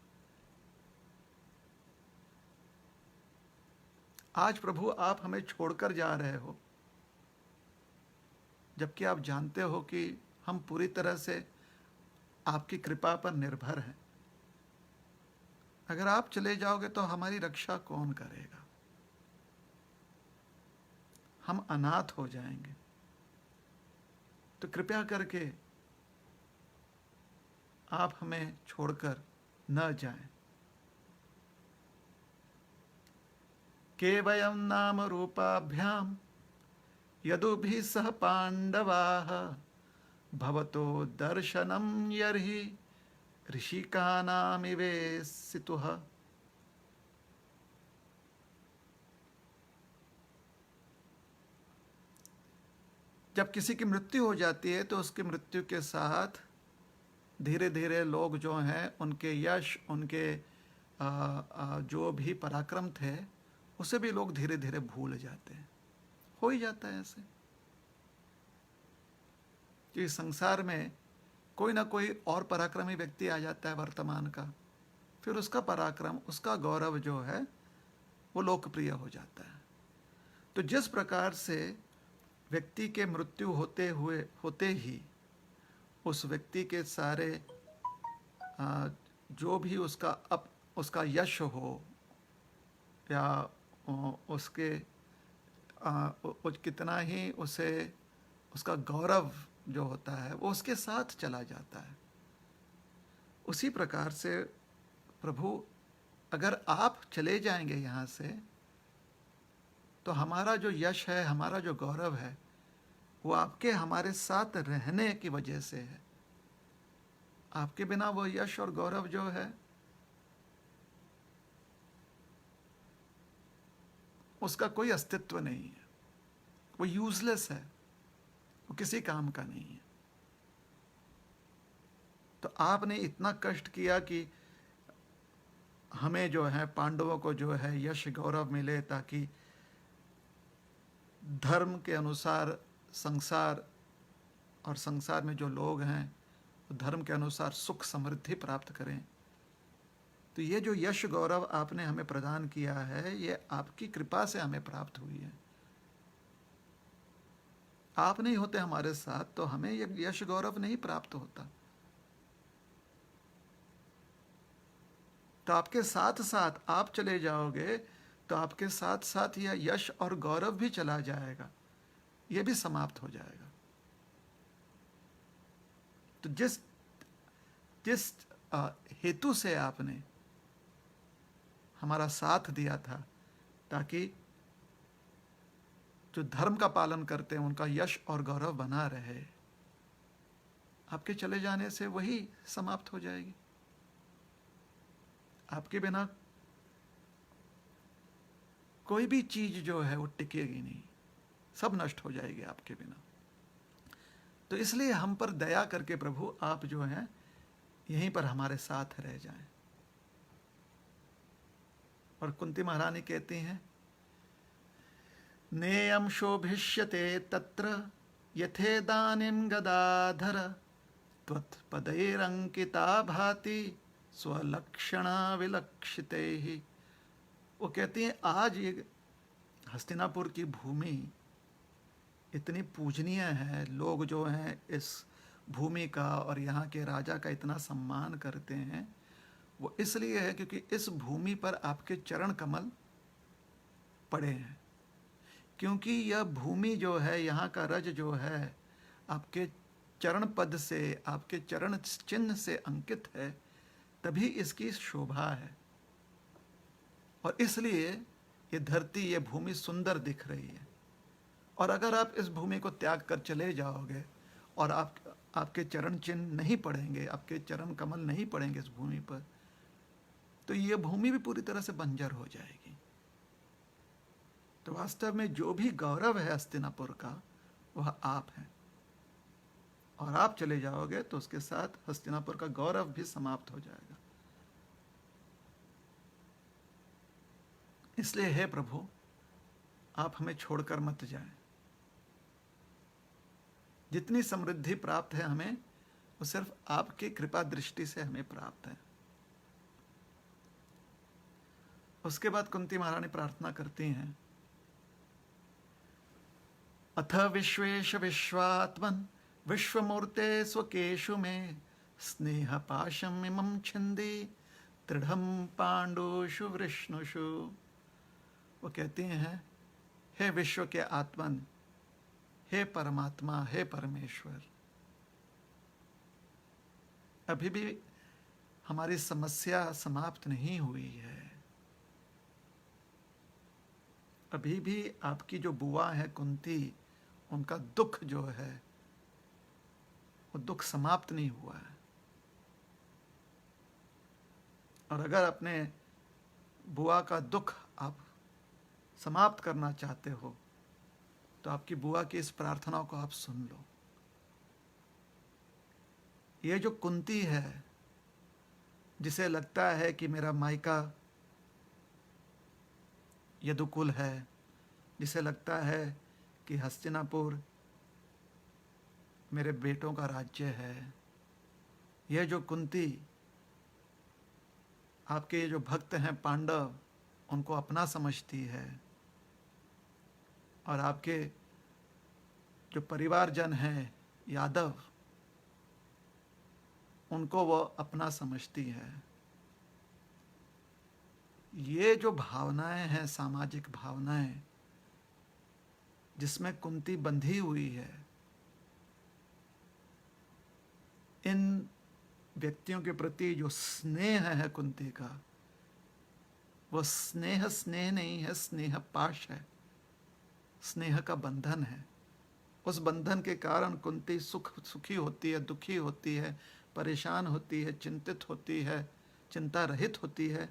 Speaker 1: आज प्रभु आप हमें छोड़कर जा रहे हो, जबकि आप जानते हो कि हम पूरी तरह से आपकी कृपा पर निर्भर हैं। अगर आप चले जाओगे तो हमारी रक्षा कौन करेगा? हम अनाथ हो जाएंगे। तो कृपया करके आप हमें छोड़कर न जाएं। केवयं नाम रूपाभ्याम यदुभिः सह पांडवाः भवतो दर्शनं यर्हि ऋषिकानामिवेशितुः। जब किसी की मृत्यु हो जाती है तो उसकी मृत्यु के साथ धीरे धीरे लोग जो हैं उनके यश, उनके जो भी पराक्रम थे, उसे भी लोग धीरे धीरे भूल जाते हैं। हो ही जाता है ऐसे कि संसार में कोई ना कोई और पराक्रमी व्यक्ति आ जाता है वर्तमान का, फिर उसका पराक्रम, उसका गौरव जो है वो लोकप्रिय हो जाता है। तो जिस प्रकार से व्यक्ति के मृत्यु होते ही उस व्यक्ति के सारे जो भी उसका यश हो या उसके कितना ही उसे उसका गौरव जो होता है वो उसके साथ चला जाता है, उसी प्रकार से प्रभु अगर आप चले जाएंगे यहाँ से तो हमारा जो यश है, हमारा जो गौरव है, वो आपके हमारे साथ रहने की वजह से है। आपके बिना वो यश और गौरव जो है उसका कोई अस्तित्व नहीं है, वो यूजलेस है, वो किसी काम का नहीं है। तो आपने इतना कष्ट किया कि हमें जो है, पांडवों को जो है यश गौरव मिले, ताकि धर्म के अनुसार संसार और संसार में जो लोग हैं वो धर्म के अनुसार सुख समृद्धि प्राप्त करें। तो ये जो यश गौरव आपने हमें प्रदान किया है, ये आपकी कृपा से हमें प्राप्त हुई है। आप नहीं होते हमारे साथ तो हमें ये यश गौरव नहीं प्राप्त होता। तो आपके साथ साथ आप चले जाओगे तो आपके साथ साथ यह यश और गौरव भी चला जाएगा, यह भी समाप्त हो जाएगा। तो जिस जिस हेतु से आपने हमारा साथ दिया था, ताकि जो धर्म का पालन करते हैं उनका यश और गौरव बना रहे, आपके चले जाने से वही समाप्त हो जाएगी। आपके बिना कोई भी चीज जो है वो टिकेगी नहीं, सब नष्ट हो जाएगी आपके बिना। तो इसलिए हम पर दया करके प्रभु आप जो हैं यहीं पर हमारे साथ रह जाएं। और कुंती महारानी कहती हैं, नेयम शोभिष्यते तत्र यथेदानीं गदाधर त्वत्पदैरंकिता भाति स्वलक्षणा विलक्षिते ही। वो कहती हैं, आज ये हस्तिनापुर की भूमि इतनी पूजनीय है, लोग जो हैं इस भूमि का और यहाँ के राजा का इतना सम्मान करते हैं, वो इसलिए है क्योंकि इस भूमि पर आपके चरण कमल पड़े हैं। क्योंकि यह भूमि जो है, यहाँ का रज जो है आपके चरण पद से, आपके चरण चिन्ह से अंकित है, तभी इसकी शोभा है। और इसलिए ये धरती, ये भूमि सुंदर दिख रही है। और अगर आप इस भूमि को त्याग कर चले जाओगे और आपके चरण चिन्ह नहीं पड़ेंगे, आपके चरण कमल नहीं पड़ेंगे इस भूमि पर, तो ये भूमि भी पूरी तरह से बंजर हो जाएगी। तो वास्तव में जो भी गौरव है हस्तिनापुर का, वह आप हैं। और आप चले जाओगे तो उसके साथ हस्तिनापुर का गौरव भी समाप्त हो जाएगा। इसलिए हे प्रभु, आप हमें छोड़कर मत जाएं। जितनी समृद्धि प्राप्त है हमें, वो सिर्फ आपकी कृपा दृष्टि से हमें प्राप्त है। उसके बाद कुंती महारानी प्रार्थना करती हैं, अथ विश्वेश विश्वात्मन विश्वमूर्ते स्वकेशु में स्नेह पाशम इमं छिंदी दृढ़म पांडुषु वृष्णुषु। वो कहती हैं, हे विश्व के आत्मन, हे परमात्मा, हे परमेश्वर, अभी भी हमारी समस्या समाप्त नहीं हुई है। अभी भी आपकी जो बुआ है कुंती, उनका दुख जो है, वो दुख समाप्त नहीं हुआ है। और अगर अपने बुआ का दुख आप समाप्त करना चाहते हो, तो आपकी बुआ की इस प्रार्थना को आप सुन लो। ये जो कुंती है, जिसे लगता है कि मेरा मायका यदुकुल है, जिसे लगता है कि हस्तिनापुर मेरे बेटों का राज्य है, यह जो कुंती आपके जो भक्त हैं पांडव, उनको अपना समझती है, और आपके जो परिवारजन हैं यादव, उनको वो अपना समझती है। ये जो भावनाएं हैं, सामाजिक भावनाएं, जिसमें कुंती बंधी हुई है, इन व्यक्तियों के प्रति जो स्नेह है कुंती का, वो स्नेह स्नेह नहीं है, स्नेह पाश है, स्नेह का बंधन है। उस बंधन के कारण कुंती सुखी होती है, दुखी होती है, परेशान होती है, चिंतित होती है, चिंता रहित होती है।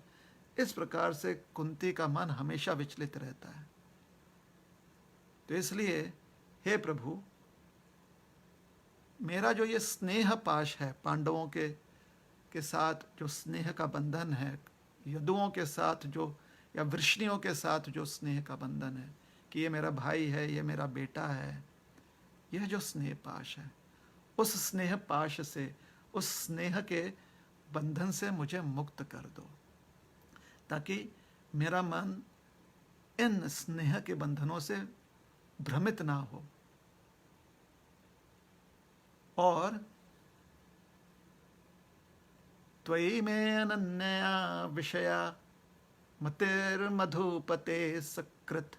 Speaker 1: इस प्रकार से कुंती का मन हमेशा विचलित रहता है। तो इसलिए हे प्रभु, मेरा जो ये स्नेह पाश है, पांडवों के साथ जो स्नेह का बंधन है, यदुओं के साथ जो, या वृष्णियों के साथ जो स्नेह का बंधन है, कि ये मेरा भाई है, ये मेरा बेटा है, यह जो स्नेह पाश है, उस स्नेह पाश से, उस स्नेह के बंधन से मुझे मुक्त कर दो, ताकि मेरा मन इन स्नेह के बंधनों से भ्रमित ना हो। और त्वयि में अनन्या विषया मतिर्मधुपते सकृत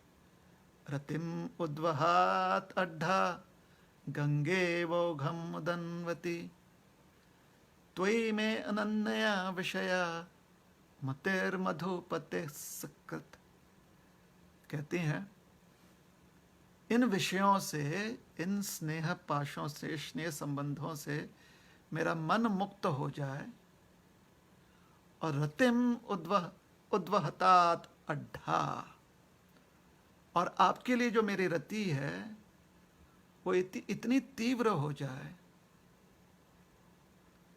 Speaker 1: रतिम उद्वहात अड्ढा गंगे वोघम उदन्वति। त्वयि में अनन्या विषया मतिर्मधुपते सकृत। कहती हैं, इन विषयों से, इन स्नेह पाशों से, स्नेह संबंधों से मेरा मन मुक्त हो जाए, और रतिम उद्वहतात अड्ढा, और आपके लिए जो मेरी रति है वो इतनी तीव्र हो जाए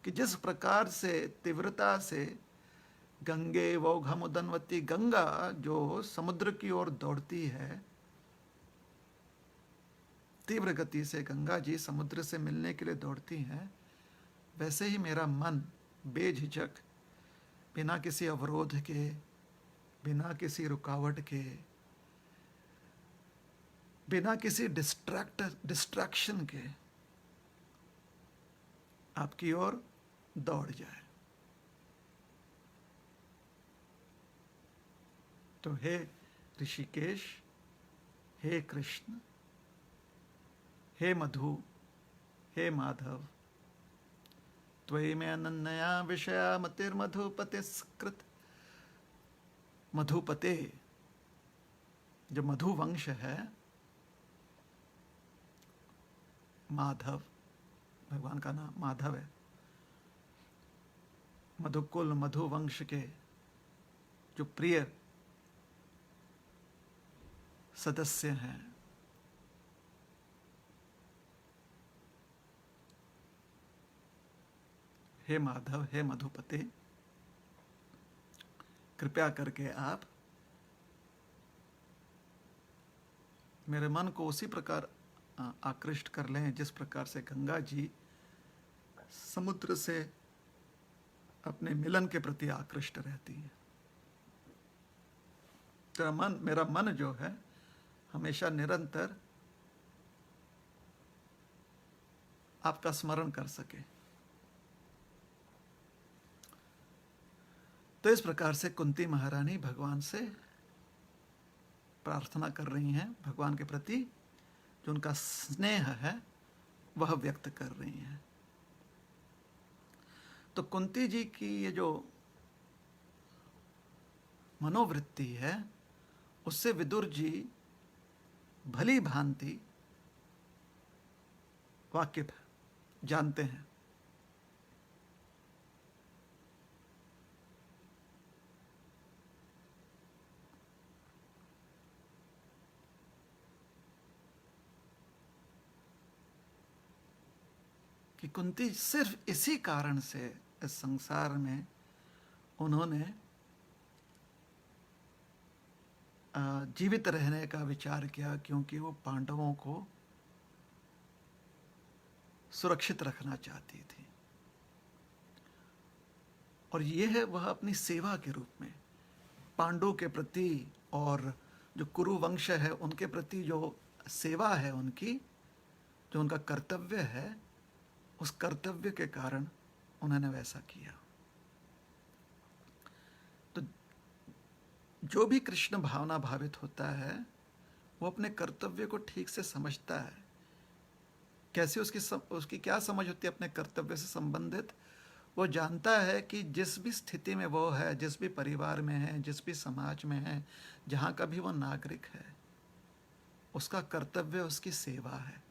Speaker 1: कि जिस प्रकार से, तीव्रता से गंगे वोघम उदन्वति, गंगा जो समुद्र की ओर दौड़ती है, तीव्र गति से गंगा जी समुद्र से मिलने के लिए दौड़ती हैं, वैसे ही मेरा मन बेझिझक, बिना किसी अवरोध के, बिना किसी रुकावट के, बिना किसी डिस्ट्रैक्शन के आपकी ओर दौड़ जाए। तो हे ऋषिकेश, हे कृष्ण, हे मधु, हे माधव, त्वयि में अनन्या विषया मतिर्मधुपते स्कृत। मधुपते, जो मधु वंश है, माधव, भगवान का नाम माधव है, मधुकुल, मधु वंश के जो प्रिय सदस्य हैं, हे माधव, हे मधुपते, कृपया करके आप मेरे मन को उसी प्रकार आकृष्ट कर लें जिस प्रकार से गंगा जी समुद्र से अपने मिलन के प्रति आकृष्ट रहती है। तेरा मन, मेरा मन जो है हमेशा निरंतर आपका स्मरण कर सके। तो इस प्रकार से कुंती महारानी भगवान से प्रार्थना कर रही हैं, भगवान के प्रति जो उनका स्नेह है वह व्यक्त कर रही हैं। तो कुंती जी की ये जो मनोवृत्ति है उससे विदुर जी भली भांति वाकिफ जानते हैं। कि कुंती सिर्फ इसी कारण से इस संसार में उन्होंने जीवित रहने का विचार किया, क्योंकि वो पांडवों को सुरक्षित रखना चाहती थी। और ये है वह अपनी सेवा के रूप में पांडवों के प्रति और जो कुरु वंश है उनके प्रति जो सेवा है उनकी, जो उनका कर्तव्य है, उस कर्तव्य के कारण उन्होंने वैसा किया। तो जो भी कृष्ण भावना भावित होता है वो अपने कर्तव्य को ठीक से समझता है। कैसे उसकी क्या समझ होती है अपने कर्तव्य से संबंधित? वो जानता है कि जिस भी स्थिति में वो है, जिस भी परिवार में है, जिस भी समाज में है, जहाँ का भी वो नागरिक है, उसका कर्तव्य उसकी सेवा है।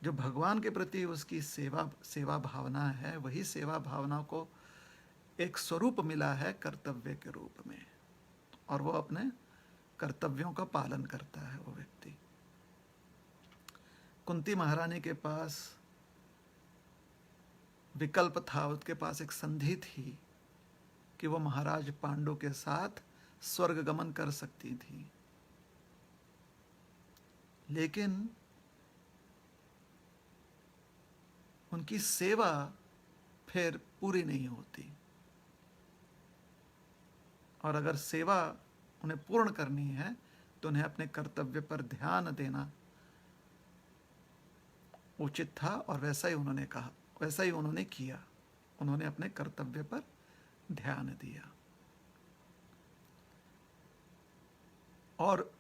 Speaker 1: जो भगवान के प्रति उसकी सेवा भावना है, वही सेवा भावना को एक स्वरूप मिला है कर्तव्य के रूप में, और वो अपने कर्तव्यों का पालन करता है वो व्यक्ति। कुंती महारानी के पास विकल्प था, उसके पास एक संधि थी कि वो महाराज पांडु के साथ स्वर्ग गमन कर सकती थी, लेकिन उनकी सेवा फिर पूरी नहीं होती। और अगर सेवा उन्हें पूर्ण करनी है तो उन्हें अपने कर्तव्य पर ध्यान देना उचित था, और वैसा ही उन्होंने कहा, वैसा ही उन्होंने किया। उन्होंने अपने कर्तव्य पर ध्यान दिया। और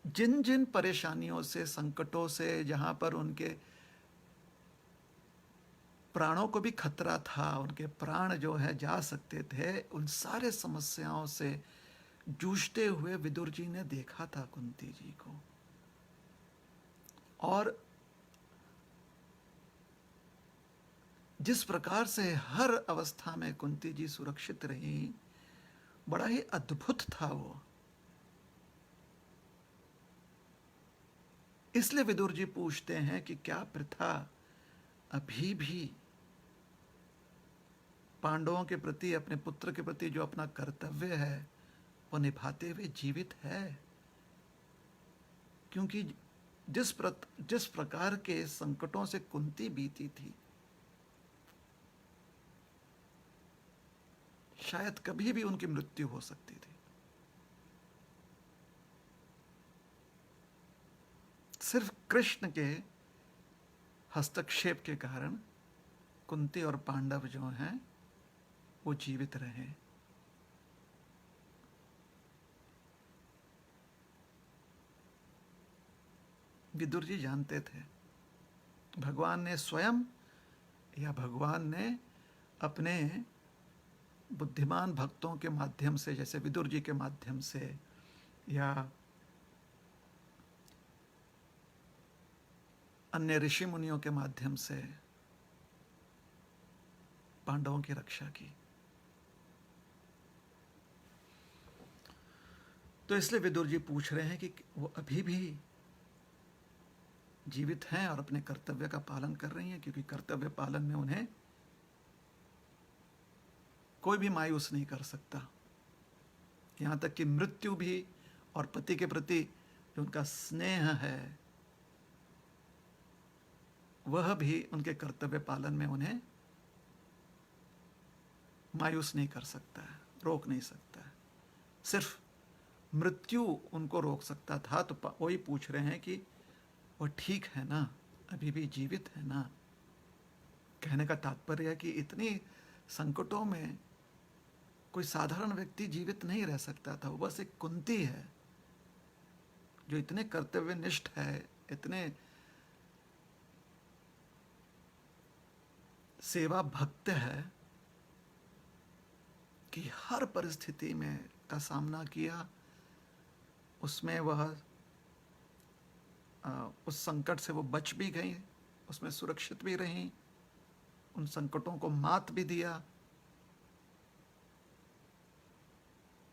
Speaker 1: जिन जिन परेशानियों से, संकटों से, जहां पर उनके प्राणों को भी खतरा था, उनके प्राण जो है जा सकते थे, उन सारे समस्याओं से जूझते हुए विदुर जी ने देखा था कुंती जी को। और जिस प्रकार से हर अवस्था में कुंती जी सुरक्षित रही, बड़ा ही अद्भुत था वो। इसलिए विदुर जी पूछते हैं कि क्या प्रथा अभी भी पांडवों के प्रति, अपने पुत्र के प्रति जो अपना कर्तव्य है वो निभाते हुए जीवित है? क्योंकि जिस प्रकार के संकटों से कुंती बीती थी, शायद कभी भी उनकी मृत्यु हो सकती थी। सिर्फ कृष्ण के हस्तक्षेप के कारण कुंती और पांडव जो हैं वो जीवित रहे। विदुर जी जानते थे भगवान ने स्वयं या भगवान ने अपने बुद्धिमान भक्तों के माध्यम से, जैसे विदुर जी के माध्यम से या अन्य ऋषि मुनियों के माध्यम से, पांडवों की रक्षा की। तो इसलिए विदुर जी पूछ रहे हैं कि वो अभी भी जीवित हैं और अपने कर्तव्य का पालन कर रही हैं, क्योंकि कर्तव्य पालन में उन्हें कोई भी मायूस नहीं कर सकता। यहाँ तक कि मृत्यु भी और पति के प्रति जो उनका स्नेह है वह भी उनके कर्तव्य पालन में उन्हें मायूस नहीं कर सकता है, रोक नहीं सकता है। सिर्फ मृत्यु उनको रोक सकता था। तो वही पूछ रहे हैं कि वो ठीक है ना, अभी भी जीवित है ना। कहने का तात्पर्य है कि इतनी संकटों में कोई साधारण व्यक्ति जीवित नहीं रह सकता था। वो बस एक कुंती है जो इतने कर्तव्यनिष्ठ है, इतने सेवा भक्त है कि हर परिस्थिति में का सामना किया, उसमें वह उस संकट से वो बच भी गई, उसमें सुरक्षित भी रहीं, उन संकटों को मात भी दिया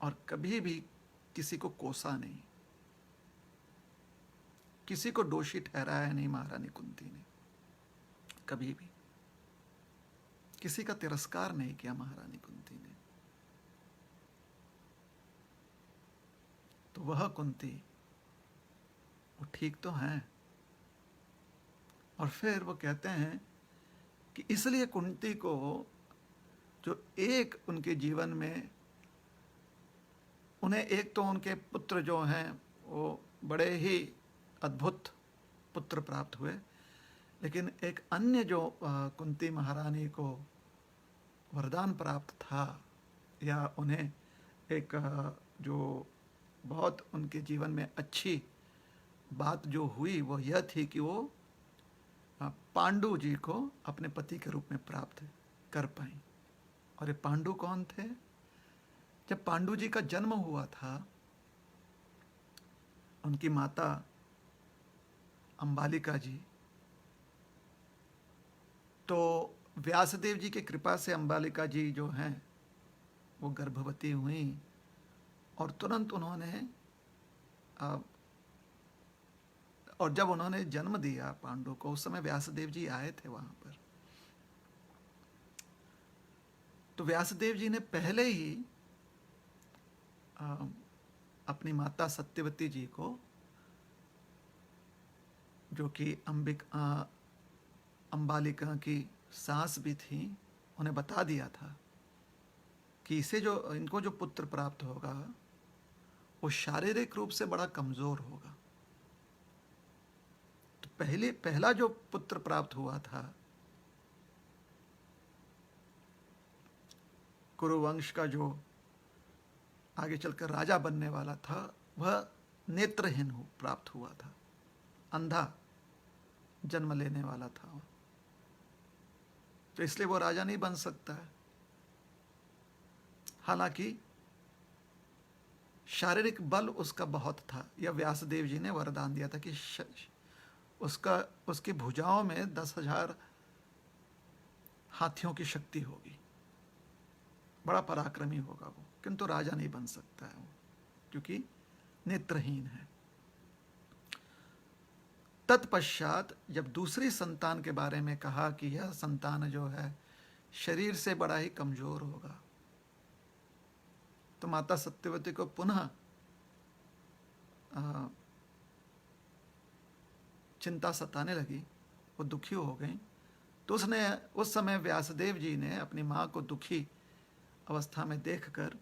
Speaker 1: और कभी भी किसी को कोसा नहीं, किसी को दोषी ठहराया नहीं महारानी कुंती ने। कभी भी किसी का तिरस्कार नहीं किया महारानी कुंती ने। तो वह कुंती वो ठीक तो हैं। और फिर वो कहते हैं कि इसलिए कुंती को जो एक उनके जीवन में उन्हें एक तो उनके पुत्र जो हैं वो बड़े ही अद्भुत पुत्र प्राप्त हुए, लेकिन एक अन्य जो कुंती महारानी को वरदान प्राप्त था या उन्हें एक जो बहुत उनके जीवन में अच्छी बात जो हुई वो यह थी कि वो पांडु जी को अपने पति के रूप में प्राप्त कर पाई। और ये पांडु कौन थे? जब पांडु जी का जन्म हुआ था, उनकी माता अंबालिका जी, तो व्यासदेव जी की कृपा से अंबालिका जी जो हैं वो गर्भवती हुई और तुरंत उन्होंने और जब उन्होंने जन्म दिया पांडु को, उस समय व्यासदेव जी आए थे वहां पर। तो व्यासदेव जी ने पहले ही अपनी माता सत्यवती जी को, जो कि अंबालिका की सास भी थी, उन्हें बता दिया था कि इनको जो पुत्र प्राप्त होगा वो शारीरिक रूप से बड़ा कमजोर होगा। तो पहला जो पुत्र प्राप्त हुआ था कुरुवंश का, जो आगे चलकर राजा बनने वाला था, वह नेत्रहीन प्राप्त हुआ था, अंधा जन्म लेने वाला था। तो इसलिए वो राजा नहीं बन सकता है। हालांकि शारीरिक बल उसका बहुत था। यह व्यासदेव जी ने वरदान दिया था कि उसकी भुजाओं में 10,000 हाथियों की शक्ति होगी, बड़ा पराक्रमी होगा वो, किंतु राजा नहीं बन सकता है वो, क्योंकि नेत्रहीन है। तत्पश्चात जब दूसरी संतान के बारे में कहा कि यह संतान जो है शरीर से बड़ा ही कमजोर होगा, तो माता सत्यवती को पुनः चिंता सताने लगी, वो दुखी हो गई। तो उस समय व्यासदेव जी ने अपनी माँ को दुखी अवस्था में देखकर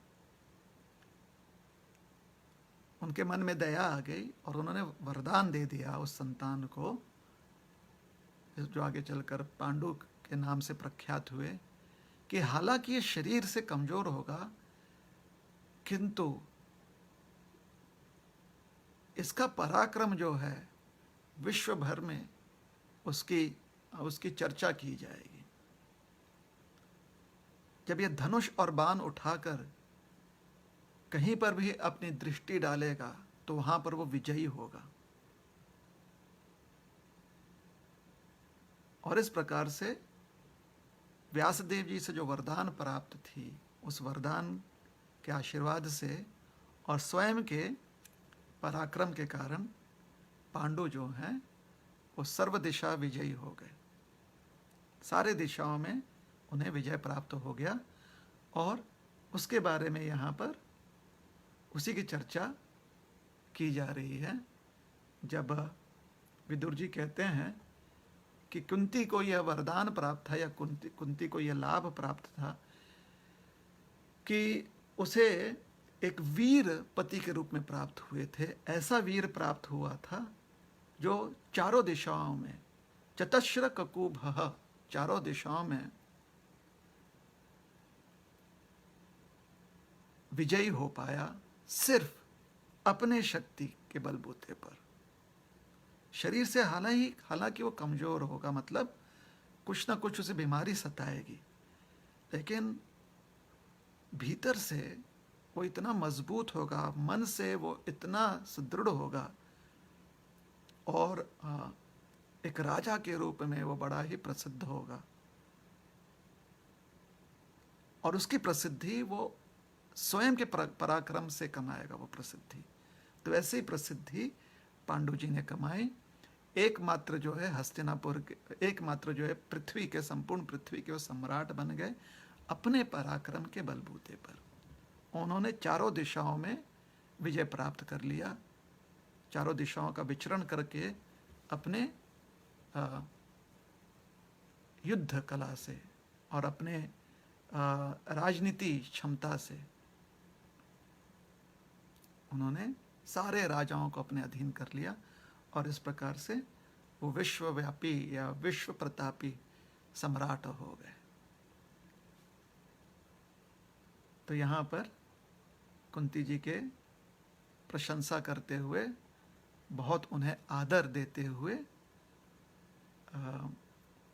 Speaker 1: उनके मन में दया आ गई और उन्होंने वरदान दे दिया उस संतान को, जो आगे चलकर पांडु के नाम से प्रख्यात हुए, कि हालांकि ये शरीर से कमजोर होगा किंतु इसका पराक्रम जो है विश्व भर में उसकी चर्चा की जाएगी। जब यह धनुष और बाण उठाकर कहीं पर भी अपनी दृष्टि डालेगा तो वहां पर वो विजयी होगा। और इस प्रकार से व्यासदेव जी से जो वरदान प्राप्त थी, उस वरदान के आशीर्वाद से और स्वयं के पराक्रम के कारण पांडु जो हैं वो सर्व दिशा विजयी हो गए। सारे दिशाओं में उन्हें विजय प्राप्त हो गया। और उसके बारे में यहाँ पर उसी की चर्चा की जा रही है, जब विदुर जी कहते हैं कि कुंती को यह वरदान प्राप्त था, या कुंती को यह लाभ प्राप्त था कि उसे एक वीर पति के रूप में प्राप्त हुए थे। ऐसा वीर प्राप्त हुआ था जो चारों दिशाओं में, चतस्र ककुभः, चारों दिशाओं में विजयी हो पाया, सिर्फ अपने शक्ति के बलबूते पर। शरीर से हालांकि वो कमजोर होगा, मतलब कुछ ना कुछ उसे बीमारी सताएगी, लेकिन भीतर से वो इतना मजबूत होगा, मन से वो इतना सुदृढ़ होगा, और एक राजा के रूप में वो बड़ा ही प्रसिद्ध होगा। और उसकी प्रसिद्धि वो स्वयं के पराक्रम से कमाएगा वो प्रसिद्धि। तो ऐसी ही प्रसिद्धि पांडु जी ने कमाई। एकमात्र जो है हस्तिनापुर के, एकमात्र जो है पृथ्वी के, संपूर्ण पृथ्वी के वो सम्राट बन गए अपने पराक्रम के बलबूते पर। उन्होंने चारों दिशाओं में विजय प्राप्त कर लिया, चारों दिशाओं का विचरण करके अपने युद्ध कला से और अपने राजनीति क्षमता से उन्होंने सारे राजाओं को अपने अधीन कर लिया, और इस प्रकार से वो विश्वव्यापी या विश्व प्रतापी सम्राट हो गए। तो यहाँ पर कुंती जी के प्रशंसा करते हुए, बहुत उन्हें आदर देते हुए,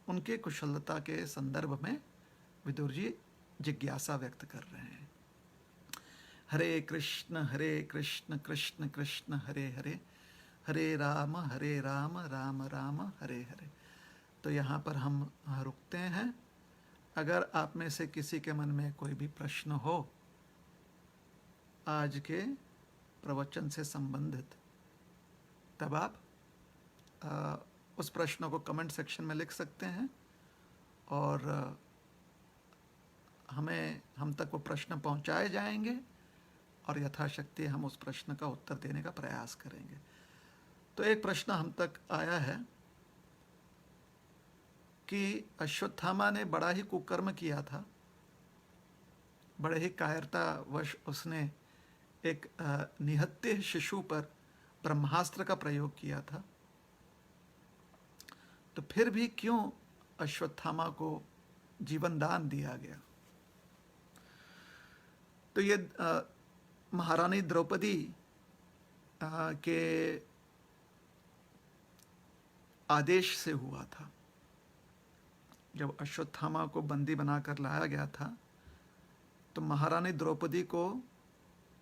Speaker 1: उनके कुशलता के संदर्भ में विदुर जी जिज्ञासा व्यक्त कर रहे हैं। हरे कृष्ण कृष्ण कृष्ण हरे हरे, हरे राम राम राम हरे हरे। तो यहाँ पर हम रुकते हैं। अगर आप में से किसी के मन में कोई भी प्रश्न हो आज के प्रवचन से संबंधित, तब आप उस प्रश्न को कमेंट सेक्शन में लिख सकते हैं, और हम तक वो प्रश्न पहुंचाए जाएंगे, और यथाशक्ति हम उस प्रश्न का उत्तर देने का प्रयास करेंगे। तो एक प्रश्न हम तक आया है कि अश्वत्थामा ने बड़ा ही कुकर्म किया था, बड़े ही कायरतावश उसने एक निहत्थे शिशु पर ब्रह्मास्त्र का प्रयोग किया था, तो फिर भी क्यों अश्वत्थामा को जीवन दान दिया गया? तो ये महारानी द्रौपदी के आदेश से हुआ था। जब अश्वत्थामा को बंदी बनाकर लाया गया था, तो महारानी द्रौपदी को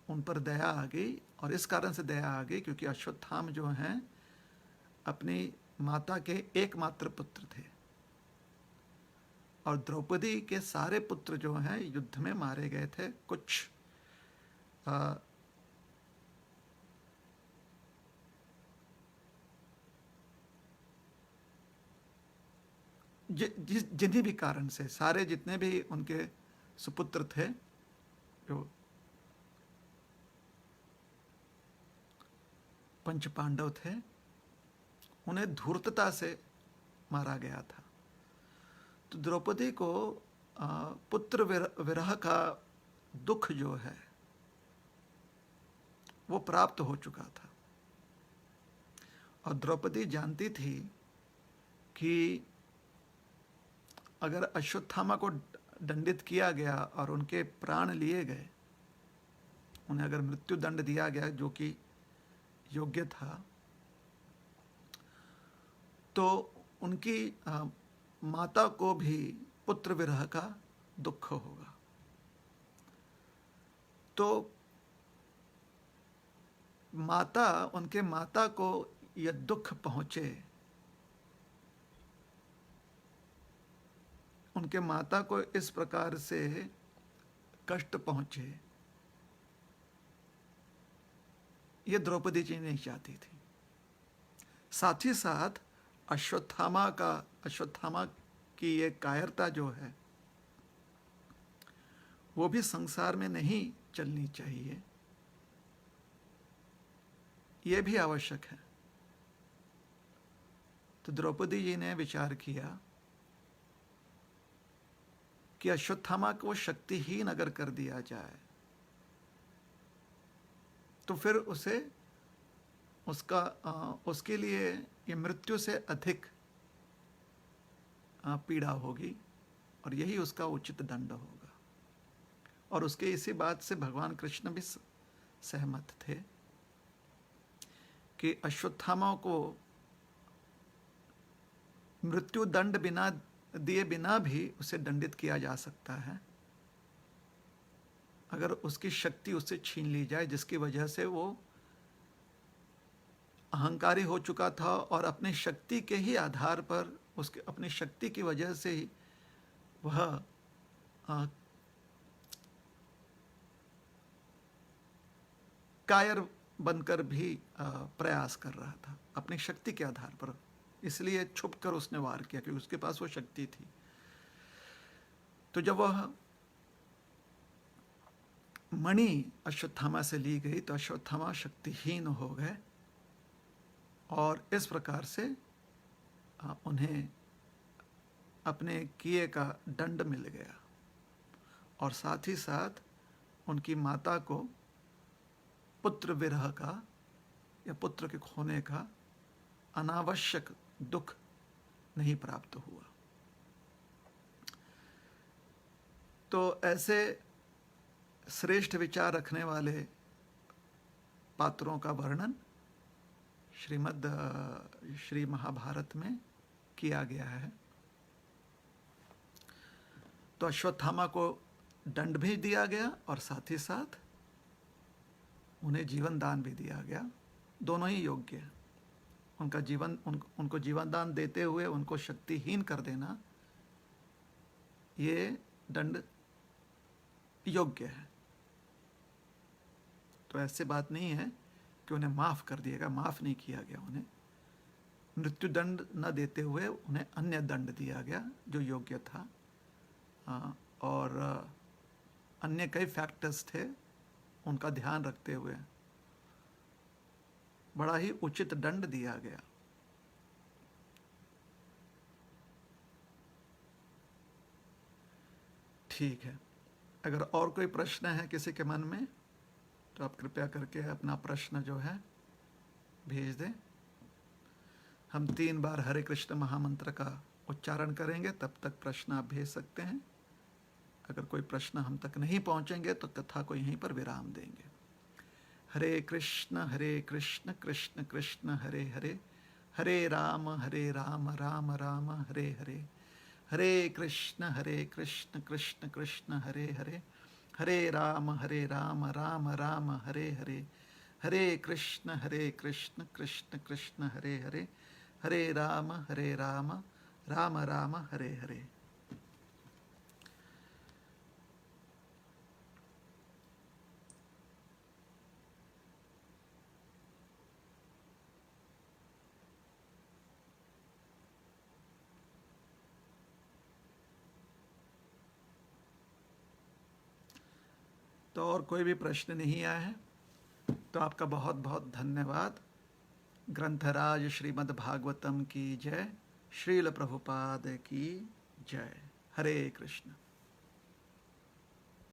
Speaker 1: उन पर दया आ गई, और इस कारण से दया आ गई क्योंकि अश्वत्थाम जो हैं अपनी माता के एकमात्र पुत्र थे, और द्रौपदी के सारे पुत्र जो हैं युद्ध में मारे गए थे। कुछ जिन्हीं भी कारण से, सारे जितने भी उनके सुपुत्र थे, जो पंच पांडव थे, उन्हें धूर्तता से मारा गया था। तो द्रौपदी को पुत्र विरह का दुख जो है वो प्राप्त हो चुका था, और द्रौपदी जानती थी कि अगर अश्वत्थामा को दंडित किया गया और उनके प्राण लिए गए, उन्हें अगर मृत्यु दंड दिया गया जो कि योग्य था, तो उनकी माता को भी पुत्र विरह का दुख होगा। तो उनके माता को यह दुख पहुंचे, उनके माता को इस प्रकार से कष्ट पहुंचे, ये द्रौपदी जी नहीं चाहती थी। साथ ही साथ अश्वत्थामा की ये कायरता जो है वो भी संसार में नहीं चलनी चाहिए। ये भी आवश्यक है। तो द्रौपदी जी ने विचार किया कि अश्वत्थामा को शक्तिहीन अगर कर दिया जाए तो फिर उसके लिए ये मृत्यु से अधिक पीड़ा होगी और यही उसका उचित दंड होगा। और उसके इसी बात से भगवान कृष्ण भी सहमत थे कि अश्वत्थामा को मृत्यु दंड दिए बिना भी उसे दंडित किया जा सकता है अगर उसकी शक्ति उससे छीन ली जाए, जिसकी वजह से वो अहंकारी हो चुका था और अपनी शक्ति के ही आधार पर, उसके अपनी शक्ति की वजह से ही वह कायर बनकर भी प्रयास कर रहा था अपनी शक्ति के आधार पर। इसलिए छुपकर उसने वार किया क्योंकि उसके पास वो शक्ति थी। तो जब वह मणि अश्वत्थामा से ली गई तो अश्वत्थामा शक्तिहीन हो गए और इस प्रकार से उन्हें अपने किए का दंड मिल गया और साथ ही साथ उनकी माता को पुत्र विरह का या पुत्र के खोने का अनावश्यक दुख नहीं प्राप्त हुआ। तो ऐसे श्रेष्ठ विचार रखने वाले पात्रों का वर्णन श्री महाभारत में किया गया है। तो अश्वत्थामा को दंड भी दिया गया और साथ ही साथ उन्हें जीवन दान भी दिया गया। दोनों ही योग्य है। उनको जीवन दान देते हुए उनको शक्तिहीन कर देना, ये दंड योग्य है। तो ऐसे बात नहीं है कि उन्हें माफ कर दिएगा, माफ नहीं किया गया। उन्हें मृत्यु दंड न देते हुए उन्हें अन्य दंड दिया गया जो योग्य था। और अन्य कई फैक्टर्स थे, उनका ध्यान रखते हुए बड़ा ही उचित दंड दिया गया। ठीक है, अगर और कोई प्रश्न है किसी के मन में तो आप कृपया करके अपना प्रश्न जो है भेज दें। हम 3 बार हरे कृष्ण महामंत्र का उच्चारण करेंगे, तब तक प्रश्न आप भेज सकते हैं। अगर कोई प्रश्न हम तक नहीं पहुंचेंगे तो कथा को यहीं पर विराम देंगे। हरे कृष्ण कृष्ण कृष्ण हरे हरे, हरे राम राम राम हरे हरे, हरे कृष्ण कृष्ण कृष्ण हरे हरे, हरे राम राम राम हरे हरे, हरे कृष्ण कृष्ण कृष्ण हरे हरे, हरे राम राम राम हरे हरे। तो और कोई भी प्रश्न नहीं आया है तो आपका बहुत बहुत धन्यवाद। ग्रंथराज श्रीमद् भागवतम की जय, श्रील प्रभुपाद की जय। हरे कृष्ण।